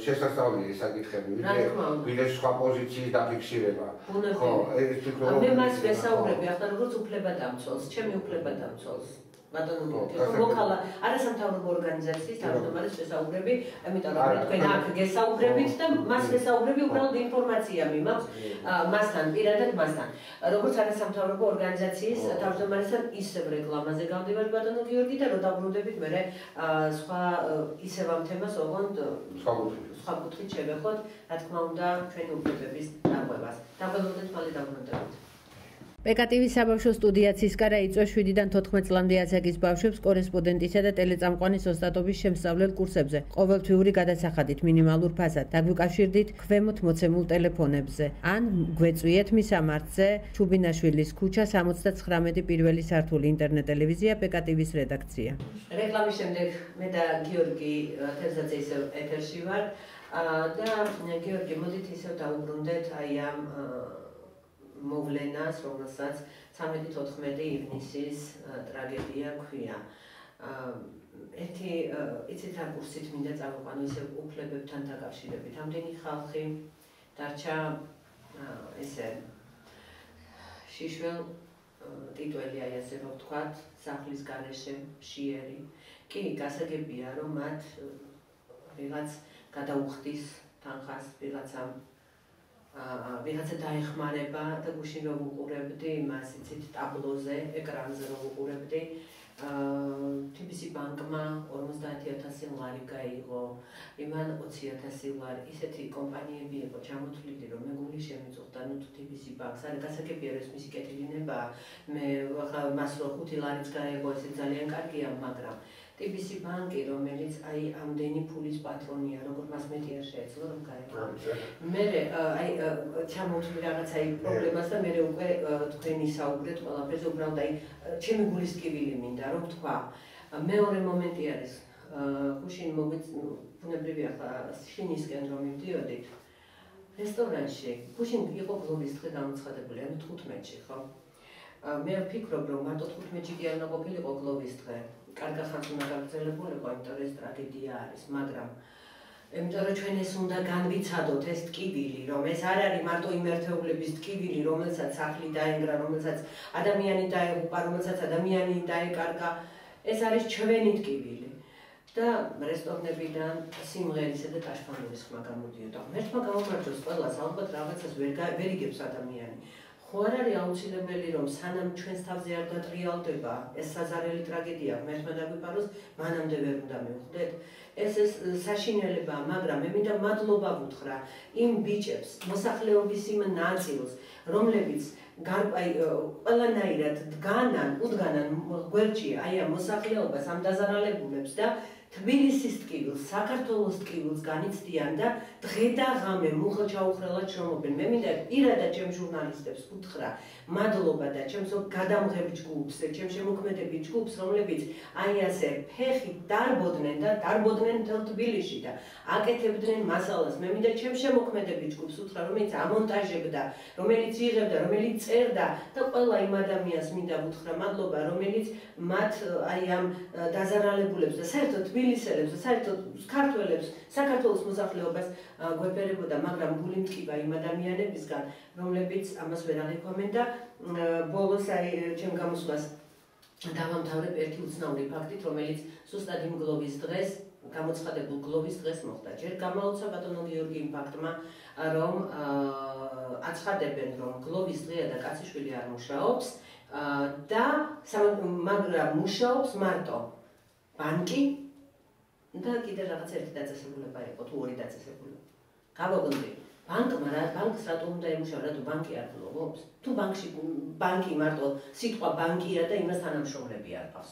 შესასწავლელი საკითხები ვიდრე სხვა პოზიციის დაფიქსირება. ხო, ეს ვფიქრობ მე მას ვესაუბრები ახლა როგორც უფლებადამცველს, ჩემი უფლებადამცველს. ბატონო გიორგი, არასამთავრობო ორგანიზაციის თავმჯდომარეს ვესაუბრები, ამიტომ რომ თქვენ აქ გესაუბრებით და მას ვესაუბრები უბრალოდ ინფორმაცია მიმაქვს მასთან, პირადად მასთან. როგორც არასამთავრობო ორგანიზაციის თავმჯდომარესთან ისევ რეკლამაზე გავდივართ ბატონო გიორგი და რო დაბრუნდებით მერე სხვა ისევ ამ თემას ოღონდ სხვა კუთხით შევეხოთ, რა თქმა უნდა, ჩვენი უფლებების დარღვევას. დაგველოდეთ მალე დაბრუნდებით. PKTV-ის საბავშვო სტუდია ცისკარა იწვევს 7-დან 14 წლამდე ასაკის ბავშვებს კორესპონდენტისა და ტელეწამყვანის ოსტატობის შემსწავლელ კურსებზე ყოველთვიური გადასახადით მინიმალურ ფასად. დაგვიკავშირდით ქვემოთ მოცემულ ტელეფონებზე ან გვეწვიეთ მისამართზე ჩუბინაშვილის ქუჩა 79 პირველი სართული ინტერნეტ ტელევიზია PKTV-ის რედაქცია. რეკლამის შემდეგ მე და გიორგი თევზაძე ისევ ეთერში ვარ და გიორგი მოდით ისევ დავუბრუნდეთ აი ამ მოვლენას, რომელსაც 13-14 ივნისის ტრაგედია ქვია. ერთი იცით რა კურსით მინდა წავიყვანო ისე უფლებებთან დაკავშირებით. ამდენი ხალხი დარჩა ესე შიშველ ტიტველი აი ასე რომ ვთქვათ, სახლის გარეშე მშიერი. კი, გასაგებია რომ მათ ვიღაც გადაუხდის თანხას ვიღაცამ ვიღაცა დაეხმარება და გუშინ რომ უყურებდი მას იცით ტაბლოზე, ეკრანზე რომ უყურებდი TBC ბანკმა 50000 ლარი გაიღო, იმან 20000 ლარი, ისეთი კომპანიები იყო ჩამოთვლილი რომ მე გული შემიწუხდა ნუ TBC ბანკს, არა გასაგებია რომ ეს მისი კეთილინება, მე მას რო 5 ლარიც გაიღო, ესე ძალიან კარგია, მაგრამ TBC ბანკი, რომელიც აი ამდენი ფულის პატრონია, როგორ მას მეტი არ შეეძლო რომ გაეღო. მე აი ჩამოვთვლი რაღაცა აი პრობლემას და მე უკვე თქვენი საუბრეთ ყველაფერზე, უბრალოდ აი ჩემი გულის ტკივილი მინდა რომ თქვა. მეორე მომენტი არის გუშინ ბუნებრივი ახლა შინისკენ რომ მივდიოდით რესტორანში, გუშინ იყო გლოვის დღე გამოცხადებული, ანუ 15-ში, ხო? მე ვფიქრობ რომ მარტო 15-ში კი არ უნდა ყოფილიყო გლოვის დღე. კარგა ხანს უნდა გაგრძელებულიყო, იმიტომ რომ ეს ტრაგედია არის, მაგრამ იმიტომ რომ ჩვენ ეს უნდა განვიცადოთ ეს ტკივილი, რომ ეს არ არის მარტო იმ ერთეულების ტკივილი, რომელსაც სახლი დაენგრა, რომელსაც ადამიანი დაეღუპა, რომელსაც ადამიანი დაეკარგა, ეს არის ჩვენი ტკივილი. და რესტორნებიდან სიმღერისა და ტაშფანურის ხმა გამოდიოდა. ერთმა გამომარჯოს ყველას, ალბათ რაღაცას ვერ იგებს ადამიანი. ხო არ არის აუცილებელი რომ სანამ ჩვენს თავზე არ დატრიალდება ეს საზარელი ტრაგედია ღმერთმა დაგვიპაროს, მანამდე ვერ უნდა მივხვდეთ. ეს საშინელებაა, მაგრამ მე მინდა მადლობა ვუთხრა იმ ბიჭებს, მოსახლეობის იმ ნაწილს, რომლებიც ყველანაირად უდგანან გვერდში აი ამ მოსახლეობას, ამ დაზარალებულებს და თბილისის ტკივილს, საქართველოს ტკივილს განიცდიან და დღე და ღამე მუხლ-ჩაუხრელად შრომობენ. მე მინდა პირადად ჩემ ჟურნალისტებს ვუთხრა მადლობა და ჩემს გადამღებ ჯგუფს, ჩემ შემოქმედებით ჯგუფს, რომლებიც აი ასე ფეხით დარბოდნენ მთელ თბილისში და აკეთებდნენ მასალას. მე მინდა ჩემ შემოქმედებით ჯგუფს ვუთხრა, რომელიც ამონტაჟებდა, რომელიც იღებდა, რომელიც წერდა და ყველა იმ ადამიანს მინდა ვუთხრა მადლობა, რომელიც მათ აი ამ დაზარალებულებს და საერთოდ თბილისელებს და საერთოდ ქართველებს, საქართველოს მოსახლეობას გვეფერებოდა, მაგრამ გული მტკივა იმ ადამიანებისგან, რომლებიც ამას ვერ აღიქვამენ და ბოლოს აი ჩემ გამოსვლას დავამთავრებ ერთი უცნაური ფაქტით, რომელიც ზუსტად იმ გლოვის დღეს, გამოცხადებულ გლოვის დღეს მოხდა. ჯერ გამოაუცა ბატონო გიორგი იმ ფაქტმა, რომ აცხადებენ, რომ გლოვის დღეა და კაციშვილი არ მუშაობს და მაგრამ მუშაობს მარტო ბანკი და კიდე რაღაც ერთი დაწესებულება იყო, თუ ორი დაწესებულება. გავაგონდი, ბანკს რატო უნდა ემუშავა, რატო ბანკი არ გლოვობს? თუ ბანკი მარტო სიტყვა ბანკია და იმას თანამშრომლები არ ყავს.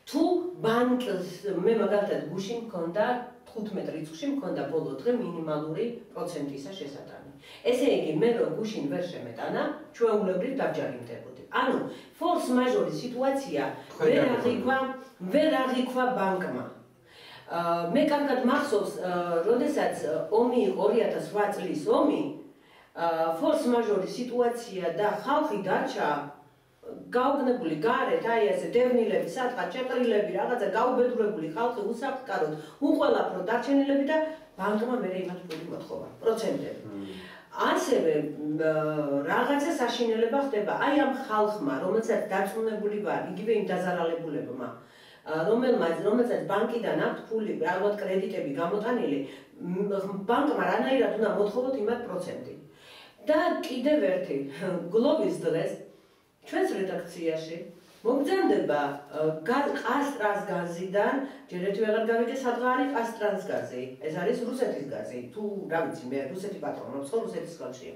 თუ ბანკს მე მაგალითად გუშინ მქონდა 15 რიცხვში მქონდა ბოლო დღე მინიმალური პროცენტისა შესატანი. ესე იგი, მე რო გუშინ ვერ შემეტანა, ჩვეულებრივ დავჯარიმდებოდი. ანუ ფორს მაჟორი სიტუაცია ვერ აღიქვა ბანკმა. მე კარგად მახსოვს, როდესაც ომი იყო 2008 წლის ომი, ფორს მაჟორი სიტუაცია და ხალხი დარჩა გაუგნებული გარეთ, აი ასე დევნილები, სადღაც ჩეყრილები, რაღაცა გაუბედურებული ხალხი უსაფრთხაროდ, უყველაფრო დარჩენილები და ბანკმა მერე იმათ ფული მოთხოვა, პროცენტები. ასევე რაღაცა საშინელება ხდება აი ამ ხალხმა, რომელსაც დარწმუნებული ვარ, იგივე იმ დაზარალებულებმა, რომელსაც ბანკიდან აქვს ფული, რაღაც კრედიტები გამოტანილი, ბანკმა რანაირად უნდა მოთხოვოთ იმათ პროცენტი. და კიდევ ერთი, გლოვის დღეს ჩვენს რედაქციაში მოგზაურობა ყასტრას გაზიდან, ჯერ ერთი ვეღარ გავიგე სადღა არის ყასტრას გაზი. ეს არის რუსეთის გაზი. თუ რა ვიცი, მე რუსეთი პატრონობს, ხო რუსეთის ხელშია.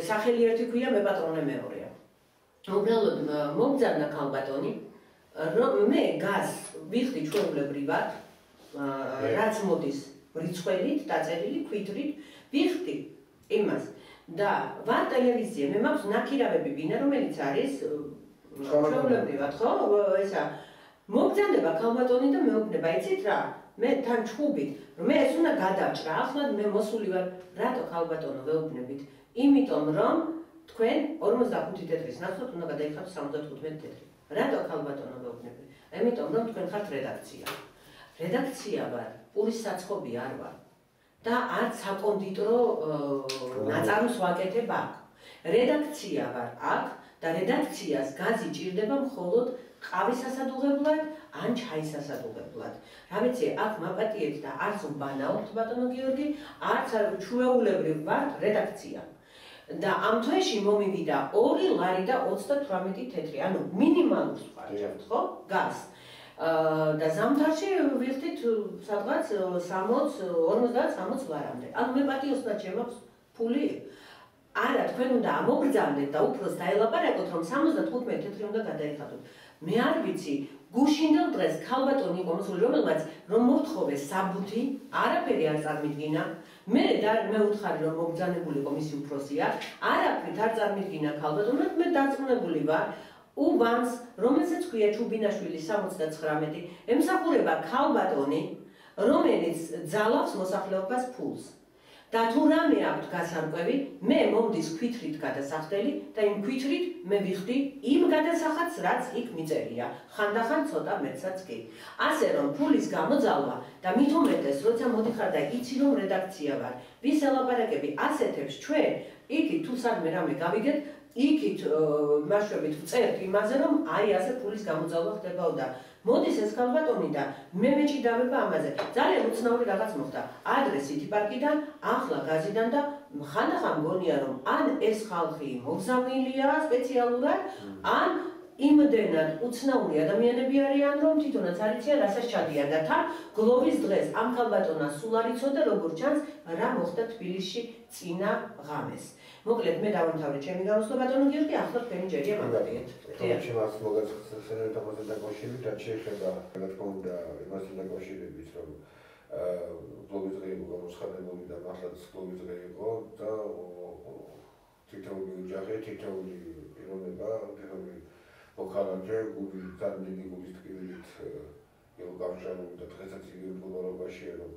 სახელი ერთი ქვია, მე პატრონე მეორეა. უბრალოდ მომგზავნა ქალბატონი, რომ მე გას ვიხდი ჩვეულებრივად, რაც მოდის რიცხვებით, დაწერილი, ქვითრით, ვიხდი იმას და ვარ ტელევიზია, მე მაქვს ნაქირავები ბინა, რომელიც არის ჩვეულებრივად, ხო? ესა მომგზავნება ქალბატონი და მეუბნება, იცით რა? მე თან ჩხუბით, რომ მე ეს უნდა გადავჭრა, ახლა მე მოსული ვარ, რატო ქალბატონო ვეუბნებით? იმიტომ რომ თქვენ 45 თეთრის ნაცვლად უნდა გადაიხადოთ 75 თეთრი. რატო ქალბატონო ვეუბნებით? იმიტომ რომ თქვენ ხართ რედაქცია. რედაქცია ვარ, პურის საცხობი არ ვარ. და არც საკონდიტრო ნაწარმს ვაკეთებ აქ. რედაქცია ვარ აქ და რედაქციას გაზი ჭირდება მხოლოდ ყავის სასადუღებლად ან ჩაის სასადუღებლად. რა ვიცი, აქ მაპატიეთ და არც ვბანაობთ ბატონო გიორგი, არც ჩვეულებრივ ვარ რედაქცია. და ამ თვეში მომივიდა 2 ლარი და 38 თეთრი, ანუ მინიმალურს ვარჩევთ, ხო? გას. და ზამთარში ვიხდით სადღაც 50-60 ლარამდე. ანუ მე პატიოსნად შემოქვს ფული. არა, თქვენ უნდა ამოგრძავნეთ და უფროს დაელაპარაკოთ, რომ 75 თეთრი უნდა გადაიხადოთ. მე არ ვიცი, გუშინდელ დღეს ქალბატონი იყო მოსული, რომელმაც რომ მოთხოვე საბუთი, არაფერი არ წარმოიდგინა. მე უთხარი რომ მოგზანებული კომისი უფროსია, არაფრით არ წარმოიდგინა ქალბატონმა, მე დარწმუნებული ვარ. უბანს, რომელსაც ქვია ჩუბინაშვილი 79, ემსახურება ქალბატონი, რომელიც ძალავს მოსახლეობას ფულს. და თუ რამე აქვს გასარკვევი, მე მომდის ქვითრით გადასახდელი და იმ ქვითრით მე ვიხდი იმ გადასახადს, რაც იქ მიწერია. ხანდახან ცოტა მეცაც კი. ასე რომ ფულის გამოძალვა და მით უმეტეს, როცა მოდიხარ და იცი რომ რედაქცია ვარ, ვის ელაპარაკები ასეთებს ჩვენ, იქით თუ სადმე რამე გავიგეთ, იქით მაშვებით ვწერთ იმაზე, რომ აი ასე ფულის გამოძალვა ხდებაო და მოდის ეს ქალბატონი და მე მეჭიდავება ამაზე. ძალიან უცნაური რაღაც მოხდა. ადრე სიტი პარკიდან, ახლა გაზიდან და ხანდახან მგონია რომ ან ეს ხალხი მოგზავნილია სპეციალურად, ან იმდენად უცნაური ადამიანები არიან, რომ თვითონაც არ იციან, რასაც ჩადიან და თან გლოვის დღეს ამ ქალბატონას სულ არ იცოდა, როგორც ჩანს, რა მოხდა თბილისში წინა ღამეს. მოკლედ მე დავამთავრე ჩემი გამოსვლა ბატონო გიორგი, ახლა თქვენი ჯერია მოგადიეთ. ჩემს მოგაცხადეთ ამაზე დაკავშირებით, რაც შეეხება რა თქმა უნდა იმასთან დაკავშირებით, რომ გლოვის დღე იყო გამოცხადებული და მართლაც გლოვის დღე იყო და თითოეული ოჯახი, თითოეული პიროვნება, თითოეული მოქალაქე ძალიან დიდი გულის ტკივილით იყო გამჟღავნებული და დღესაც იგი მდგომარეობაშია, რომ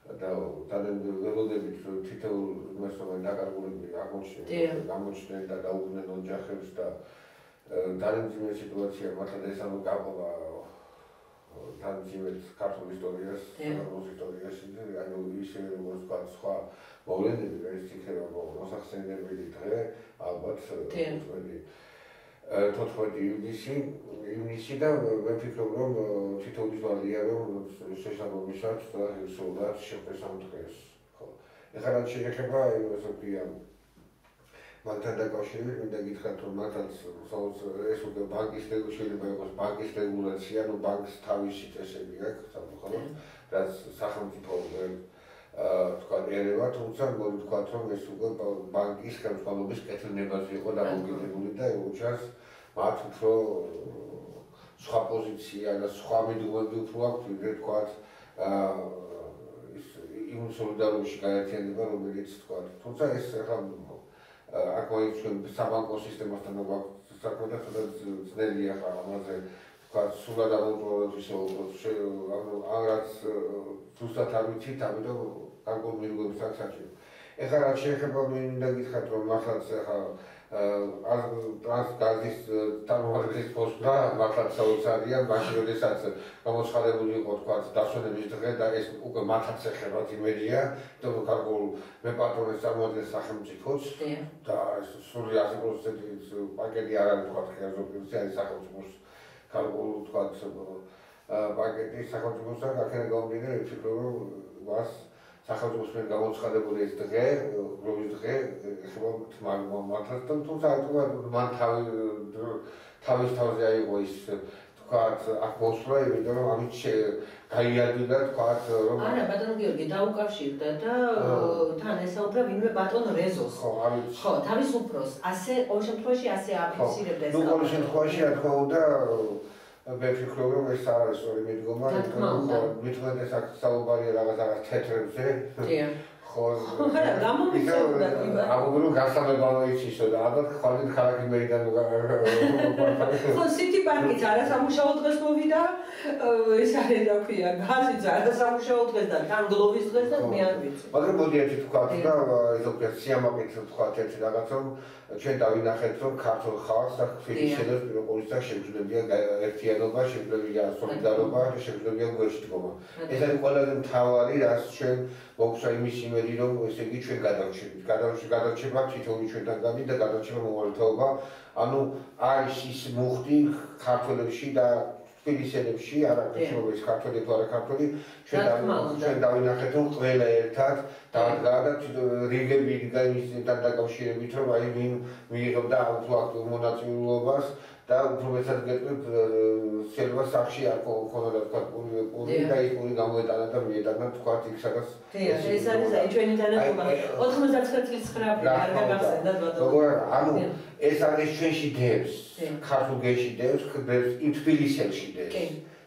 და ძალიან ველოდებით თითოეულ იმას რომ დაკარგულები აღმოჩნდნენ და დაუბრუნდნენ ოჯახებს და ძალიან ძიმე სიტუაცია მართლა ეს ანუ გაყოლა თან ძიმეთ ქართულ ისტორიას, საქართველოს ისტორიაში ანუ ისე როგორც თქვა სხვა მოვლენები ეს იქნება მოსახსენებელი დღე ალბათ 14 ივნისი და მე ვფიქრობ რომ თითოეულის ვალია რომ შესაბამისად სულაც შეფეს ამ დღეს. ხო. ეხლა რაც შეეხება იმას ვთქვია მანთან დაკავშირებით მინდა გითხრათ რომ მართლაც ეს უკვე ბანკის შეიძლება იყოს ბანკის რეგულაცია, ანუ ბანკს თავისი წესები აქვს სამხობლოდ, რაც სახელმწიფო თქვა ერევა, თუმცა მოდი ვთქვათ რომ ეს უკვე ბანკის ხელმძღვანელობის კეთილნებაზე იყო დამოკიდებული და უჩას მათ უფრო სხვა პოზიცია და სხვა მიდგომები უფრო აქვს, ვიდრე ვთქვათ იმ სოლიდარობაში გაერთიანება, რომელიც ვთქვათ. თუმცა ეს ახლა აქ მაინც ჩვენ საბანკო სისტემასთან გვაქვს საქმე და ცოტა ძნელია ხა ამაზე ვთქვათ სულად ამოწურებთ ისე ანუ რაც ზუსტად არ ვიცით, ამიტომ გარკვეულ მიდგომებს აქვს საჭირო. ეხლა რაც შეეხება მინდა გითხრათ რომ მართლაც ახლა ტრანსგაზის წარმომადგენლის პოსტა მართლაც საოცარია, მაშინ როდესაც გამოცხადებული იყო თქვათ დასვენების დღე და ეს უკვე მართლაც ეხებათ იმედია, რომ გარკვეულ მე პატრონის წარმოადგენს სახელმწიფოს და ეს სრული 100% პაკეტი არ არის თქვათ ხელისუფლების არის სახელმწიფოს გარკვეულ თქვათ პაკეტი სახელმწიფოსთან აქედან გამომდინარე ვფიქრობ რომ მას სახელმწიფოს მიერ გამოცხადებული ეს დღე, გლოვის დღე, ეხება მართლაც, თუმცა მან თავის თავზე აიღო ის თქვათ აქ მოსვლა, იმიტომ რომ ამით გაიადვილა თქვათ რომ არა ბატონო გიორგი დაუკავშირდა და თან ესაუბრა ვინმე ბატონ რეზოს. ხო, თავისუფლოს ასე ყოველ შემთხვევაში ასე აფიქსირებდა ეს. ნუ ყოველ შემთხვევაში რა თქმა უნდა მე ვფიქრობ რომ ეს არ არის სწორი მიდგომა, მithmetes ეს აქ საუბარია რაღაც თეთრებზე. დიახ. ხო, გამომიწევდა აბუბლო გასამებავ იცისო და ალბათ ხვალით ქალაქი მერიდან ხო, სიტი პარკიც არასამუშაო დღეს მოვიდა, ეს არის რა ქვია, გაზიც არასამუშაო დღეს და თან გლოვის დღეს და მე არ ვიცი. მაგრამ მოდი ერთი თქვათ და ზოგიერთ სიამაყით თქვათ ერთი რაღაც რომ ჩვენ დავინახეთ რომ ქართულ ხალხს და ფილიშელებს პირობებთან შეგვიძლია ერთიანობა, შეგვიძლია სოლიდარობა და შეგვიძლია გვერდში დგომა. ეს არის ყველაზე მთავარი რაც ჩვენ მოგვცა იმის იმედი რომ ესე იგი ჩვენ გადავრჩებით. გადავრჩება თითოეული ჩვენთან გადი და გადავრჩება მოვალეობა. ანუ არის ის მუხტი ქართველებში და თბილისელებში, არა გეშოვეს ქართველი თუ არა ქართველი, ჩვენ დავინახეთ რომ ყველა ერთად დადგა და რიგები განისთან დაკავშირებით რომ აი ვინ მიიღებდა ამ მონაწილეობას და უფრო მეტად გეტყვით შეიძლება სახში არ ქონოდა თქვა პური და ის პური გამოეტანა და მიეტანა თქვა იქ სადაც ეს არის აი ჩვენი თანხმობა 99 წლის 9 აპრილი არ გაგახსენდა ბატონო. ანუ ეს არის ჩვენში დევს, ქართულ გეში დევს, იმ თბილისელში დევს.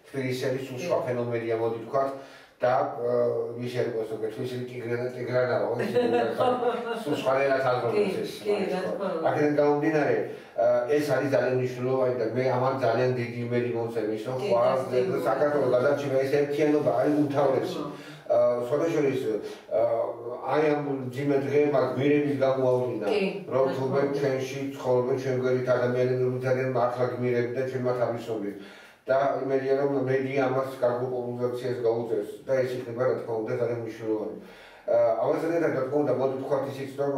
თბილისელი სულ სხვა ფენომენია მოდი თქვათ და ის ერგოს თბილისი ტიგრანაა სულ სხვანაირად აღდგენს ეს. აქედან გამომდინარე ეს არის ძალიან მნიშვნელოვანი და მე ამან ძალიან დიდი იმედი მომცემის რომ საქართველოს გადარჩება ეს ერთიანობა არის უმთავრესი. სხვადასხვის აი ამ ძიმე დღეებმა გმირების გამოავლინა რომ თუმცა ჩვენში ცხოვრობენ ჩვენ გვერდით ადამიანები რომლებიც არიან მართლა გმირები და ჩვენ მათ ავისწრებთ და იმედია რომ მედია ამას კარგ პოპულარიზაციას გაუწევს და ეს იქნება რა თქმა უნდა ძალიან მნიშვნელოვანი. ამასთან ერთად რა თქმა უნდა მოდი ვთქვათ ისიც რომ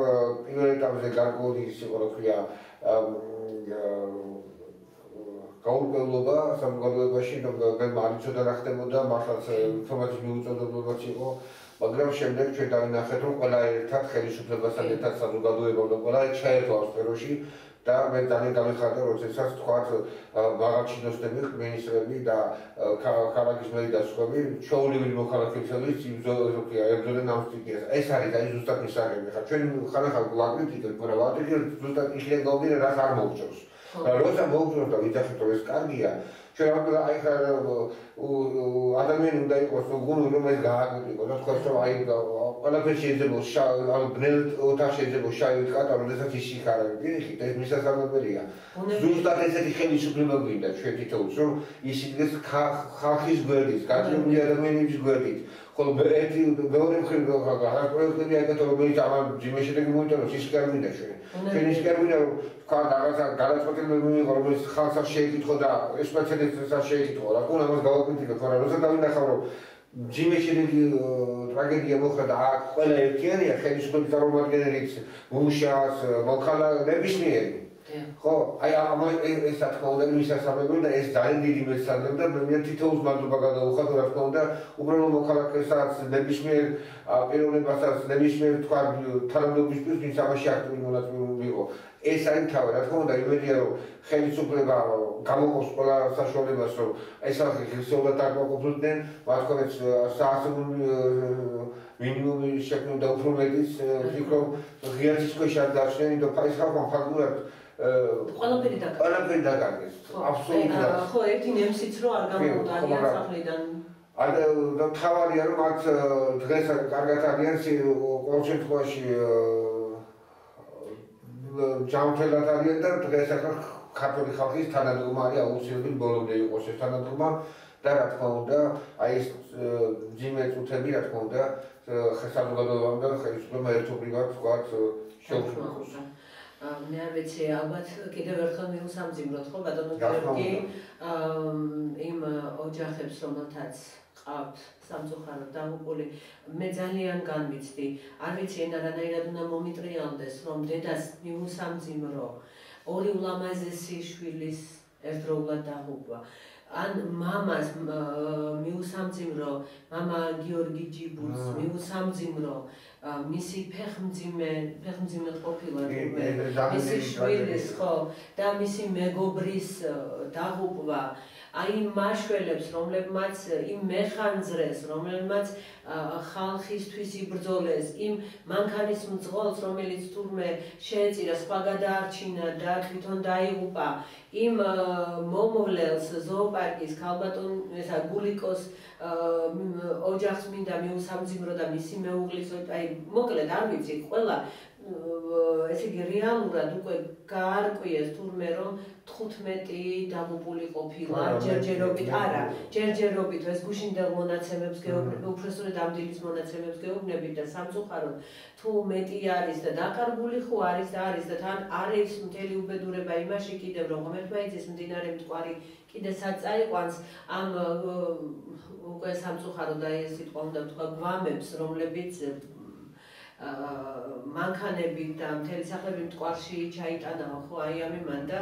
პირველ ეტაპზე გარკვეული ის იყო რა ქვია გაურკვევლობა სამგალოებაში რომ არ იცოდა რა ხდებოდა მართლაც ინფორმაციის მიუწოდებელობაც იყო მაგრამ შემდეგ ჩვენ დავინახეთ რომ ყველა ერთად ხელისუფლებასთან ერთად საზოგადოება და ყველა ჩაერთო ამ სფეროში და მე ძალიან გამიხარდა როდესაც თქვათ მაღალჩინოსნები, მინისტრები და ქალაქის მერი და სხვები ჩვეულებრივი მოქალაქეებიც ებრძოდნენ ამ სტიქიას. ეს არის აი ზუსტად მისაღები. ხა ჩვენ ხანახან ვაკრიტიკებთ, მაგრამ ვაკრიტიკებთ ზუსტად ისინი გავდიან რაც არ მოუწევს. როცა მოუწევს და ვიძახით რომ ეს კარგია, ჩვენ აი ხა ადამიანი უნდა იყოს უგუნური რომ ეს გააკრიტიკოს და თქვა რომ აი ყველაფერი შეიძლება ანუ ბნელ ოთახში შეიძლება შავით კატა, როდესაც ის იხარავენ პირიქით, ეს მისასალმებელია. ზუსტად ესეთი ხელისუფლება გვინდა ჩვენ თითოეულს, რომ ის იდგეს ხალხის გვერდით, გაჭირული ადამიანების გვერდით. ხოლო ერთი მეორე მხრივ რაღაც პროექტები აიკეთო, რომელიც ამან ძიმე შედეგი მოიტანოს, ის კი არ გვინდა ჩვენ. ჩვენ ის კი არ გვინდა, რომ თქვა რაღაცა გადაწყვეტილება მიიღო, რომელიც ხალხს შეეკითხო და სპეციალისტებს შეეკითხო, რა თქმა უნდა ამას გავაკრიტიკებთ, მაგრამ როცა დავინახავ, რომ ძიმე შედეგი ტრაგედია მოხდა და აქ ყველა ერთიანია, ხელისუფლების წარმომადგენელიც, მუშას, მოქალაქეების მიერ. ხო, აი ეს რა თქმა უნდა მისასალმებელი და ეს ძალიან დიდი მესამე და მე თითოეულს მადლობა გადაუხადო რა თქმა უნდა უბრალოდ მოქალაქესაც ნებისმიერ პიროვნებასაც ნებისმიერ თქვა თანამდებობისთვის ვინც ამაში აქტიური მონაწილე იყო. ეს არის თავი რა თქმა უნდა იმედია რომ ხელისუფლება გამოყობს ყველა საშუალებას რომ ეს ახლა ხელისუფლება დაკმაყოფილდნენ მათქონებს საასებული მინიმუმი შექმნა და უფრო მეტიც ვფიქრობ ღიაცის ქვეშ არ დარჩნენ და ფაის ხალხმა ფაქტურად ყველაფერი დაკარგეს. აბსოლუტურად. ხო, ერთი ნემსიც რო არ გამოვდარიან სახლიდან. და თავარია რომ მათ დღეს კარგად არიან ყოველ შემთხვევაში ჯანმრთელად არიან და დღეს ახლა ქართული ხალხის თანადგომა არის აუცილებელი ბოლომდე იყოს ეს თანადგომა და რა თქმა უნდა აი ეს ძიმე წუთები რა თქმა უნდა საზოგადოებამ და ხელისუფლებამ ერთობლივად ვთქვათ შეუქმნას. მე არ ვიცი ალბათ კიდევ ერთხელ მიუსამძიმროთ ხო ბატონო გიორგი იმ ოჯახებს რომელთაც ყავთ სამწუხაროდ დაღუპული მე ძალიან განვიცდი არ ვიცი ენა რანაირად უნდა მომიტრიალდეს რომ დედას მიუსამძიმრო ორი ულამაზესი შვილის ერთდროულად დაღუპვა ან მამას მიუსამძიმრო, მამა გიორგი ჯიბურს მიუსამძიმრო, მისი ფეხმძიმე ყოფილა მისი შვილის ხო და მისი მეგობრის დაღუპვა აი მაშველებს, რომლებმაც იმ მეხანძრეს, რომლებმაც ხალხისთვის იბრძოლეს, იმ მანქანის მძღოლს, რომელიც თურმე შეეწირა, სხვა გადაარჩინა და თვითონ დაიღუპა, იმ მომავლელს ზოოპარკის ქალბატონ გულიკოს ოჯახს მინდა მიუსამძიმრო და მისი მეუღლის, აი მოკლედ არ ვიცი, ყველა ესე იგი რეალურად უკვე გაარკვიეს თურმე რომ 15 დაღუპული ყოფილა ჯერჯერობით არა ჯერჯერობით ეს გუშინდელ მონაცემებს გეუბნებით უბრალოდ ამდილის მონაცემებს გეუბნებით და სამწუხაროდ თუ მეტი არის და დაკარგული ხო არის და თან არის მთელი უბედურება იმაში კიდევ რომ ღმერთმა იცის მდინარე მტკვარი კიდესაც წაიყვანს ამ უკვე სამწუხაროდ აი ეს სიტყვა უნდა ვთქვა გვამებს რომლებიც მანქანებით და მთელი სახლები მტკვარში ჩაიტანა ხო აი ამ იმან და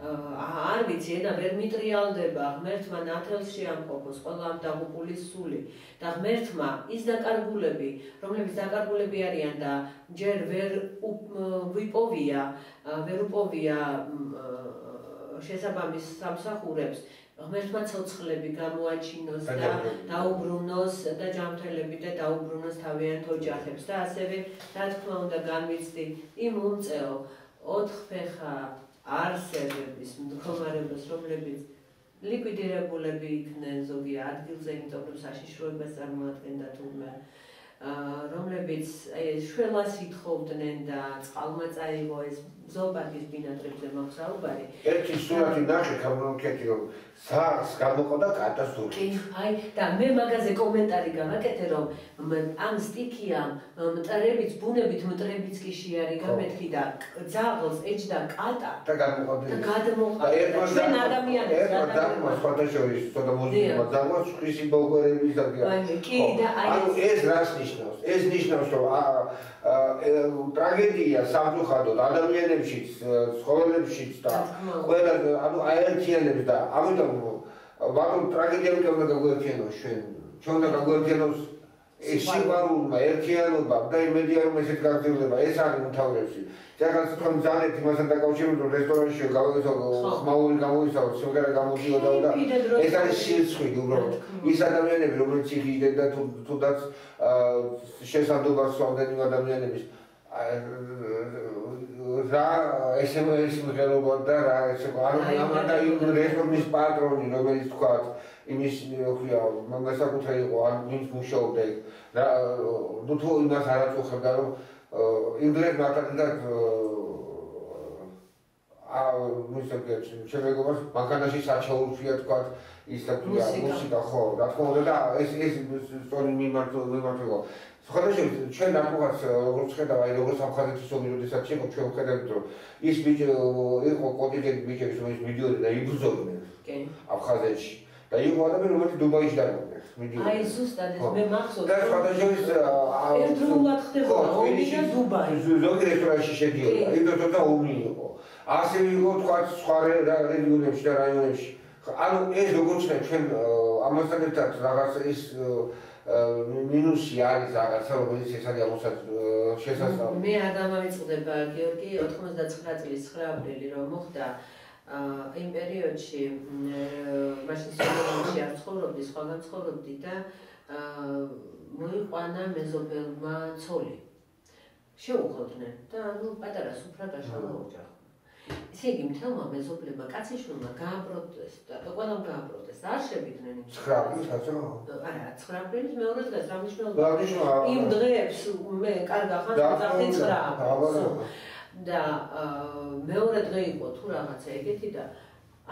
არ ვიცი ენა ვერ მიტრიალდება ღმერთმა ნათელს შეამყოფოს ყველა ამ დაღუპულის სული და ღმერთმა ის დაკარგულები რომლებიც დაკარგულები არიან და ჯერ ვერ უპოვია შესაბამის სამსახურებს ღმერთმა ცოცხლები გამოაჩინოს და დაუბრუნოს და ჯანმრთელები და დაუბრუნოს თავიანთ ოჯახებს და ასევე რა თქმა უნდა განვიცდი იმ უმწეო ოთხფეხა არსებების მდგომარეობას რომლებიც ლიკვიდირებულები იქნენ ზოგი ადგილზე იმიტომ რომ საშიშროებას წარმოადგენდა თურმე რომლებიც შველას ითხოვდნენ და წყალმა წაიღო ეს ზოოპარკის ბინადრებზე მოგზაურობარი ერთი სურათი ნახე გამომკეთი რომ სახლს გამოყო და კატასტროფა აი და მე მაგაზე კომენტარი გავაკეთე რომ ამ სტიქიამ მტრებიც ბუნებით მტრებიც კი შეარი გამეთქი და ძაღლს ეჯდა კატა და გადმოყავდა ჩვენ ადამიანებს ერთმა სხვადასხვის ცოტა მოზიდება ძაღლს ხისი ბოლგერების და კი და აი ეს რას ნიშნავს ეს ნიშნავს რომ ტრაგედია სამწუხაროდ ადამიანებშიც ცხოველებშიც და ყველა ანუ აერთიანებს და ამიტომ ვარონ ტრაგედიები უნდა გაგვერთიანოს ჩვენ უნდა გაგვერთიანოს ეს სიყვარულმა ერთიანობა და იმედია რომ ესეთ გაგრძელდება ეს არის უმთავრესი ზოგადად თქვენ ძალეთ იმასთან დაკავშირებით რომ რესტორანში გავაგზავნო ხმაური გამოვისავროთ სიმღერა გამოდიოდა და ეს არის სირცხვი უბრალოდ ის ადამიანები რომლებიც იღიდნენ და თუნდაც შესაძლებლობას სვამდნენ იმ ადამიანების რა SMS მღერობა და რა ესე ამან და იმ რესტორნის პატრონი რომელიც თქვა იმის ხია მაგასაკუთრე იყო ან ვინც მუშაობდა იქ რა ნუ თუ იმას არ აწუხებდა რომ ინგლისურად მართლაც შემეგობას მანქანაში საჩაურშია თქვა ის და მუსიკა ხო რა თქმა უნდა და ეს სწორი მიმართულება ხოდაში ჩვენ ნაკურაც როგორც ხედავ აი როგორც სამხატვრო მიდოდესაც იყო ჩვენ ვხედავთ რომ ის ბიჭი იყო კონტინენტ ბიჭები რომელიც მიდიოდნენ და იბრძოდნენ აფხაზეთში და იყო ადამიანი რომელიც დუბაიში დაბრუნდა აი ზუსტად ეს მე მახსოვს და ხოდაში ერთდროულად ხდებოდა ომი და დუბაი ზოგი რესტორანში შედიოდა იმდენად და ომი იყო ასევე იყო თქვა სხვა რეგიონებში და რაიონებში ანუ ეს როგორც ჩვენ ამასთან ერთად რაღაც ის მინუსი არის რაღაცა რომელიც ეს არის შესაძლებელი მე არ დამავიწყდება გიორგი 99 წლის 9 აპრილი რომ მოხდა იმ პერიოდში მაშინ სოციალში არ ცხოვრობდი სხვაგან ცხოვრობდი და მოიყვანა მეზობელმა ცოლი შეუღოდნენ და ნუ პატარა სუფრა გაშალა ოჯახი ესე იგი მთელმა მეზობლებმა კაციშვილმა გააპროტესტა და ყველამ გააპროტესტა არ შევიდნენ 9 აპრილს არა 9 აპრილის მეორე დღეს რა მნიშვნელობა იმ დღეებს მე კარგ ახანს ვახდი 9 აპრილს და მეორე დღე იყო თუ რაღაცა ეგეთი და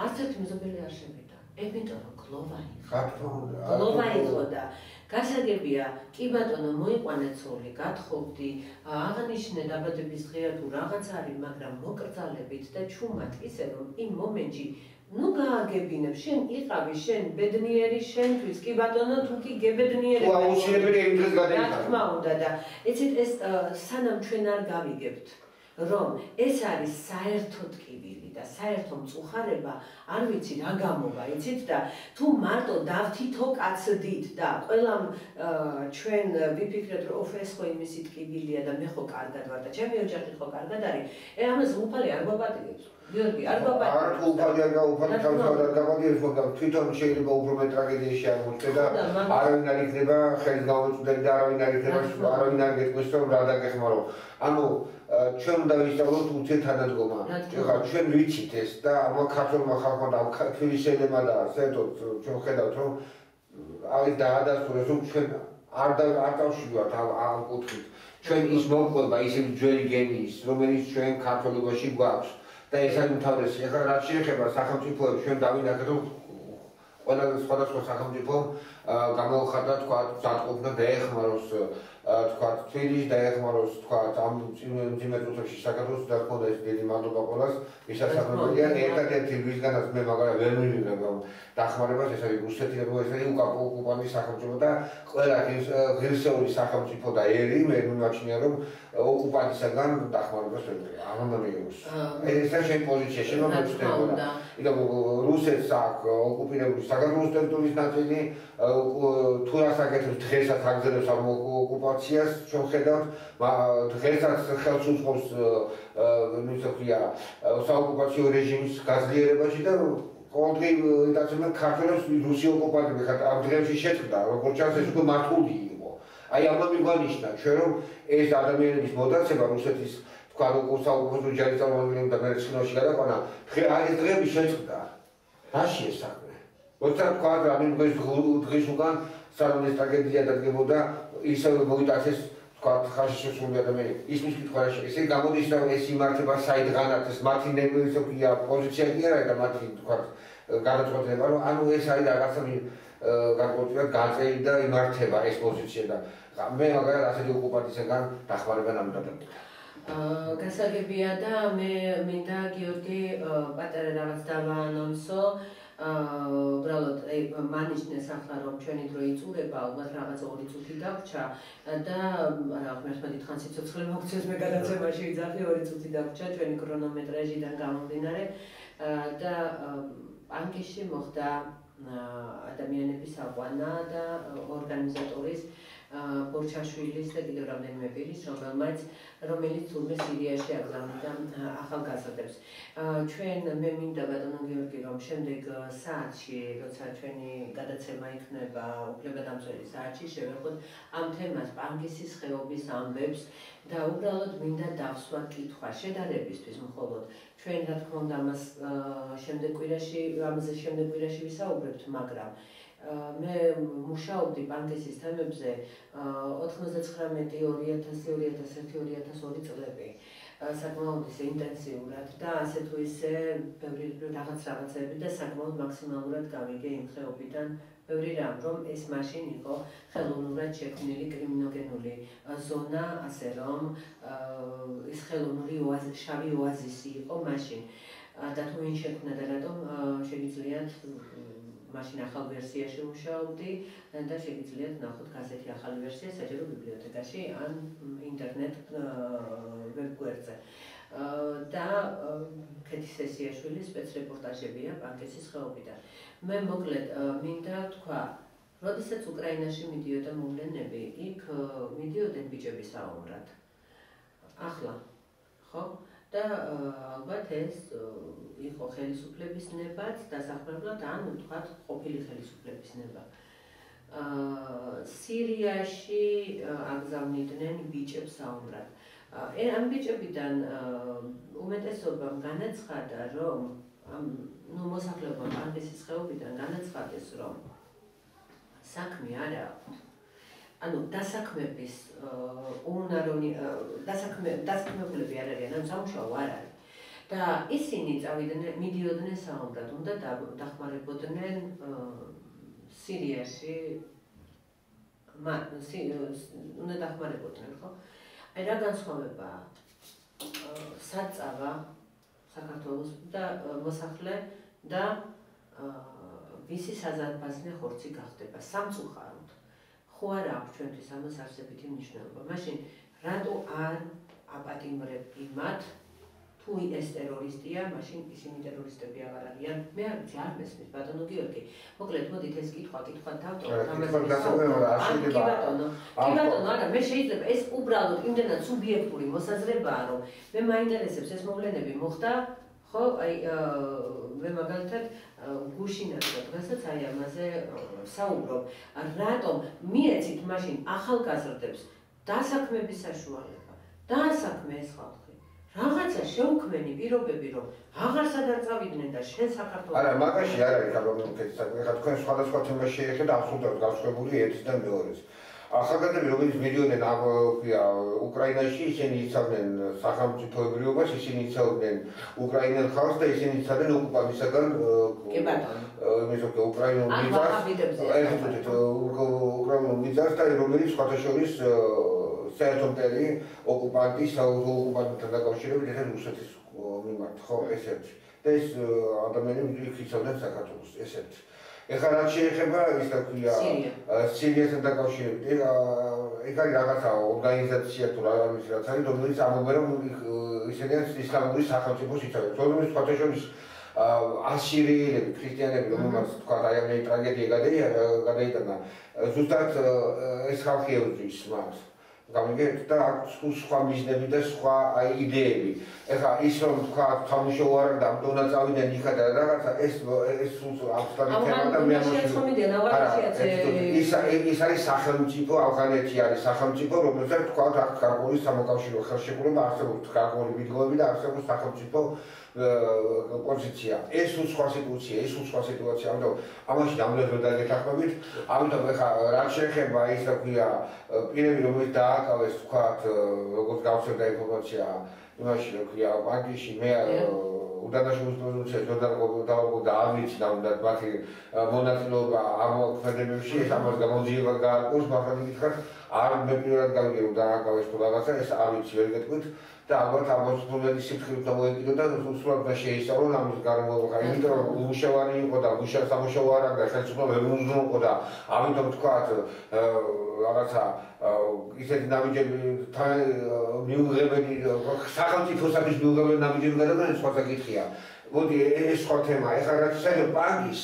არც ერთი მეზობელი არ შევიდა იმიტომ რომ გლოვა იყო და გასაგებია კი ბატონო მოიყვანა ცოლი გათხოვდი აღნიშნე დაბადების დღეა თუ რაღაც არის მაგრამ მოკრძალებით და ჩუმად ისე რომ იმ მომენტში ნუ გააგებინებ შენ იყავი შენ ბედნიერი შენთვის კი ბატონო თუ კი გებედნიერებ აუცილებელი იმ დღეს გადაიხადა რა თქმა უნდა და ეცით ეს სანამ ჩვენ არ გავიგებთ რომ ეს არის საერთო ტკივილი და და საერთო მწუხარება არ ვიცი რა გამოვა, იცით და თუ მარტო დავთითო კაცდით და ყველამ ჩვენ ვიფიქრეთ რომ ეს ხო იმისი ტკიბილია და მე ხო კარგად ვარ და ჩემი ოჯახი ხო კარგად არის, ამას უფალი არ გვაპატიებს. გიორგი, არ გვაპატიებს. უფალი არ გაუფალი თავისთავად გაპატიებს, მაგრამ თვითონ შეიძლება უფრო მეტ ტრაგედიაში აღმოჩნდეს და არავინ არ იქნება ხელს გამოწვდები და არავინ არ არ გეტყვის რომ რა დაგეხმარო. ანუ ჩვენ უნდა ვისწავლოთ ურთიერთთანადგომა. ეხლა ჩვენ ვიცით ეს და ამ ქართულმა ხალხმა და თბილისელებმა და საერთოდ ჩვენ ხედავთ რომ აი დაადასტურეს რომ ჩვენ არ დავშვიდოთ ამ კუთხით. ჩვენ ის მოგყვება ისეთი ძველი გენიის, რომელიც ჩვენ ქართულობაში გვაქვს. და ეს არის უმთავრესი. ეხლა რაც შეეხება სახელმწიფოებს, ჩვენ დავინახეთ რომ ყველა სხვადასხვა სახელმწიფომ გამოუხატა თქვა სათყოფნა დაეხმაროს თქვა თბილისს დაეხმაროს თქვა ამ მძიმე წუთებში საქართველოს და თქონდა ეს დიდი მადლობა ყველას მისასალმებელია ერთადერთი ვისგანაც მე მაგალითად ვერ მივიღებ დახმარებას ეს არის რუსეთი და ეს არის უკუპანტის სახელმწიფო და ყველა ღირსეული სახელმწიფო და ერი მე მიმაჩნია რომ ოკუპანტისაგან დახმარებას ვერ მივიღებ არ უნდა მიიღოს ეს არის ჩემი პოზიცია შემოგვეცდება იგივე რუსეთს აქვს ოკუპირებული საქართველოს ტერიტორიის ნაწილი თუ რას აკეთებს დღესაც აგზელებს ამ ოკუპაციას ჩვენ ხედავთ დღესაც ხელს უწყობს მისოქია საოკუპაციო რეჟიმის გაძლიერებაში და ყოველდღიურად იტაცებენ ქართველებს რუსი ოკუპანტები ხარ ამ დღეებში შეწყდა როგორც ჩანს ეს უკვე მართული იყო აი ამ მიგვანიშნა ჩვენ რომ ეს ადამიანების მოტაცება რუსეთის თქვა როგორც საოკუპაციო ჯარის წარმომადგენლები და მერცხინოში გადაყვანა აი ეს დღეები შეწყდა რაში ეს საქმე როცა თქვა რამე დღის უკან სანამ ეს ტრაგედია დადგებოდა ისევ მოიტაცეს თქვა ხარში შესული ადამიანი ის მის კითხვაში ესე გამოდის რომ ეს იმართება საიდღანაც ეს მათი ნებისმიერ პოზიცია კი არა და მათი თქვა გადაწყვეტილება რომ ანუ ეს არის რაღაცა განკუთვნილ გაწეული და იმართება ეს პოზიცია და მე მაგალითად ასეთი ოკუპანტისგან დახმარება ნამდვილად გასაგებია და მე მინდა გიორგი პატარა რაღაც დავაანონსო უბრალოდ მანიშნეს ახლა რომ ჩვენი დრო იწურება ალბათ რაღაც 2 წუთი დაგვრჩა და რა ღმერთმა დიდხან სიცოცხლე მოგცეს მე გადაცემაში ვიძახი 2 წუთი დაგვრჩა ჩვენი ქრონომეტრაჟიდან გამომდინარე და პანკიში მოხდა ადამიანების აყვანა და ორგანიზატორის ბორჩაშვილის და კიდევ რამდენიმე პირის რომელიც თურმე სირიაში აგზავნიდა ახალგაზრდებს. ჩვენ მე მინდა ბატონო გიორგი რომ შემდეგ საათში როცა ჩვენი გადაცემა იქნება უფლებადამცველი საათში შევეხოთ ამ თემას პანგისის ხეობის ამბებს და უბრალოდ მინდა დავსვა კითხვა შედარებისთვის მხოლოდ ჩვენ რა თქმა უნდა ამაზე შემდეგ კვირაში ვისაუბრებთ მაგრამ მე მუშაობდი პანგისის თემებზე 99-2001-2002 წლები საკმაოდ ინტენსიურად და ასე თუ ისე ბევრი რაღაცები და საკმაოდ მაქსიმალურად გავიგე იმ ხეობიდან ბევრი რამ რომ ეს მაშინ იყო ხელოვნურად შექმნილი კრიმინოგენული ზონა ასე რომ ეს ხელოვნური შავი ოაზისი იყო მაშინ და თუ ვინ შექმნა და რატომ შეგიძლიათ მაშინ ახალ ვერსიაში მუშაობდი და შეგიძლიათ ნახოთ გაზეთი ახალი ვერსია საჯარო ბიბლიოთეკაში ან ინტერნეტ ვებგვერდზე და ქეთი სესიაშვილის სპეცრეპორტაჟებია პანკისის ხეობიდან. მე მოკლედ მინდა თქვა, როდესაც უკრაინაში მიდიოდა მოვლენები, იქ მიდიოდნენ ბიჭები საომრად. ახლა, ხო? და ალბათ ეს იყო ხელისუფლების ნებაც დასახმარებლად ან ვთქვათ ყოფილი ხელისუფლების ნება. სირიაში აგზავნიდნენ ბიჭებს საომრად. ამ ბიჭებიდან უმეტესობამ განაცხადა რომ მოსახლეობა პანგისის ხეობიდან განაცხადეს რომ საქმე არ აქვს ანუ დასაქმების უნარონი დასაქმებულები არ არიან, ანუ სამუშაო არ არის. და ისინი მიდიოდნენ საომრად, უნდა დახმარებოდნენ სირიაში, უნდა დახმარებოდნენ, ხო? აი რა განსხვავება საწავა საქართველოს და მოსახლე და ვისი საზარბაზნე ხორცი გახდება სამწუხაროდ. ხო არა აქვს ჩვენთვის ამას არსებითი მნიშვნელობა. მაშინ რატო არ აპატიმრებ იმათ თუ ეს ტერორისტია, მაშინ ისინი ტერორისტები აღარ არიან. მე არ ვიცი, არ მესმის ბატონო გიორგი. მოკლედ, მოდით ეს კითხვა დავტოვოთ ამაზე. კი ბატონო, არა, მე შეიძლება ეს უბრალოდ იმდენად სუბიექტური მოსაზრებაა, რომ მე მაინტერესებს ეს მოვლენები მოხდა, ხო, აი მე მაგალითად გუშინაც დღესაც აი ამაზე საუბრობ. რატომ მიეცით მაშინ ახალგაზრდებს დასაქმების საშუალება? დაასაქმე ეს ხალხი. რაღაცა შეუქმენი პირობები, რომ აღარსად არ წავიდნენ და შენ საქართველოს. არა, მაგაში არ არის კაბინეტის საკითხი. ხა თქვენ სხვადასხვა თემას შეეხება აბსოლუტურად განსხვავებული ერთის და მეორეს. ახალგაზრდები, რომელიც მიდიოდნენ უკრაინაში, ისინი იცავდნენ სახელმწიფოებრიობას, ისინი იცავდნენ უკრაინელ ხალხს და ისინი იცავდნენ ოკუპანტისაგან უკრაინულ მიწას და რომელიც სხვათა შორის საერთომტელი ოკუპანტის ოკუპანტთან დაკავშირებით ერთად რუსეთის მიმართ, ხო, ეს ერთი. და ეს ადამიანები იცავდნენ საქართველოს, ეს ერთი. ეხლა რაც შეეხება ის რა ქვია სირიასთან დაკავშირებით, ეგ არის რაღაცა ორგანიზაცია თუ რაღაც რაც არის, რომელიც ამბობენ რომ ისინი ისლამური სახელმწიფოს იცავენ. თორემ სხვათა შორის ასირიელები, ქრისტიანები, რომელმაც თქვა აი ამ ტრაგედია გადაიტანა, ზუსტად ეს ხალხი ებრძვის მას. გამიგეთ და აქვს სხვა მიზნები და სხვა იდეები. ეხლა ის რომ თქვა სამუშაო არ და ამტონა წავიდნენ იქა და რაღაცა ეს აბსოლუტური თემა და მე ის არის სახელმწიფო, ავღანეთი არის სახელმწიფო, რომელსაც თქვა აქ გარკვეული სამოკავშირო ხელშეკრულება არსებობს, გარკვეული მიდგომები და არსებობს სახელმწიფო პოზიცია. ეს სხვა სიტუაცია, ამიტომ ამაში ნამდვილად ვერ დაგეთანხმებით. ამიტომ ეხლა რაც შეეხება ის რა ქვია პირები, რომელიც დააკავეს თქვათ, როგორც გავცემდა ინფორმაცია იმაში რა ქვია ბანკში, მე უდანაშაულობის პრეზუმპცია და არ ვიცი ნამდვილად მათი მონაწილეობა ამ მოქმედებებში, ეს ამას გამოძიება გაარკვევს, მაგრამ მითხრათ არ მე პირველად გავიგე რომ დააკავეს თუ რაღაცა, ეს არ ვიცი ვერ გეტყვით. და ალბათ ამას პრობლემის სიფრთხილით მოეკიდო და სულად და შეისწავლონ ამის გარემო, იმიტომ რომ უშევარი იყო და სამუშაო არ აქვს და ხელისუფლება ვერ უზრუნველყო და ამიტომ თქვათ რაღაცა ისეთი ნაბიჯები მიუღებელი სახელმწიფოსთვის მიუღებელი ნაბიჯები გადადგნენ სხვა საკითხია. მოდი ეს სხვა თემა. ეხლა რაც შეიძლება ბანკის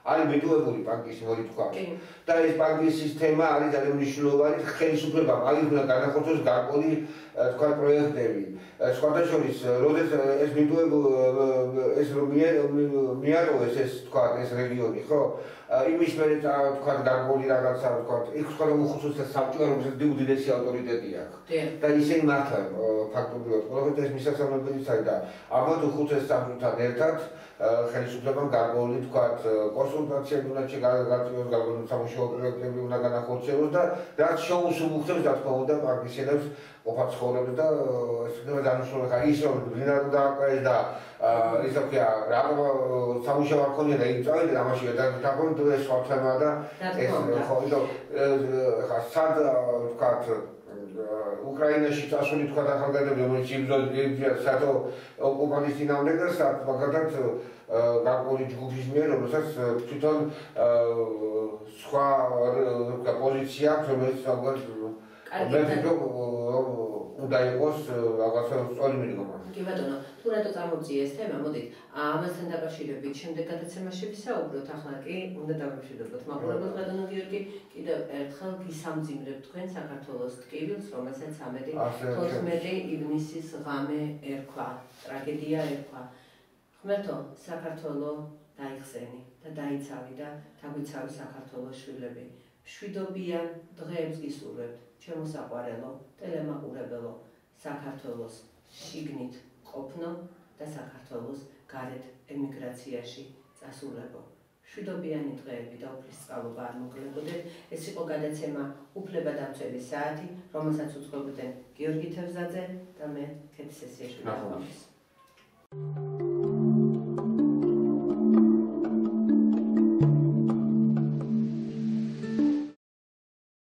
არის მიტოვებული ბანკის მოდი თქვა. და ეს ბანკის სისტემა არის ძალიან მნიშვნელოვანი ხელისუფლება, მაგით უნდა განახორციელოს გარკვეული თქვა პროექტები. სხვათა შორის, როდესაც ეს ეს მიატოვეს ეს თქვა ეს რეგიონი, ხო? იმის მერე თქვა გარკვეული რაღაცა თქვა, იქ სხვა უხუცესთა საბჭოა, რომელსაც უდიდესი ავტორიტეტი აქვს. და ისინი მართლა ფაქტობრივად ყველაფერს ეს მისასალმებელიც არის და ამათ უხუცეს საბჭოთან ერთად ხელისუფლებამ გარკვეული თქვა კონსულტაციები უნდა შეგაწყვეტოს, გარკვეული სამუშაო პროექტები უნდა განახორციელოს და რაც შეუსრულებს რა თქმა უნდა პარტიზანებს ყოფა ცხოვრებს და ეს უნდა დანიშნულოს ხა ის რომ დინარო დააკავეს და ის თქვა რა სამუშაო არ ქონია და იმ წავიდა ამაში და თქო ეს სხვა თემა და ეს ხო ხა სად თქვა უკრაინაში წასული თქვა ახალგაზრდები რომელიც იბრძოდნენ სათო ოკუპანტის წინააღმდეგ და მაგალითად გარკვეული ჯგუფის მიერ რომელსაც თვითონ სხვა პოზიცია აქვს რომელიც უნდა იყოს რაღაცა სწორი მიდგომა. კი ბატონო, თუ რატო წამოწია ეს თემა, მოდით ამასთან დაკავშირებით შემდეგ გადაცემაში ვისაუბროთ, ახლა კი უნდა დავამშვიდობოთ. მაყურებელს ბატონო გიორგი, კიდევ ერთხელ გისამძიმრებ თქვენ საქართველოს ტკივილს, რომელსაც 14 ივნისის ღამე ერქვა, ტრაგედია ერქვა. ღმერთო, საქართველო დაიხსენი და დაიცავი და დაგვიცავი საქართველოს შვილები. მშვიდობიან დღეებს გისურვებთ, ჩემო საყვარელო, ტელემაყურებელო, საქართველოს შიგნით ყოფნო და საქართველოს გარეთ ემიგრაციაში წასულებო. მშვიდობიანი დღეები და უფლისწყალობა არ მოგლებოდეთ. ეს იყო გადაცემა უფლებადამცველი საათი, რომელსაც უძღვებოდნენ გიორგი თევზაძე და მე ქეთი სესიაშვილი.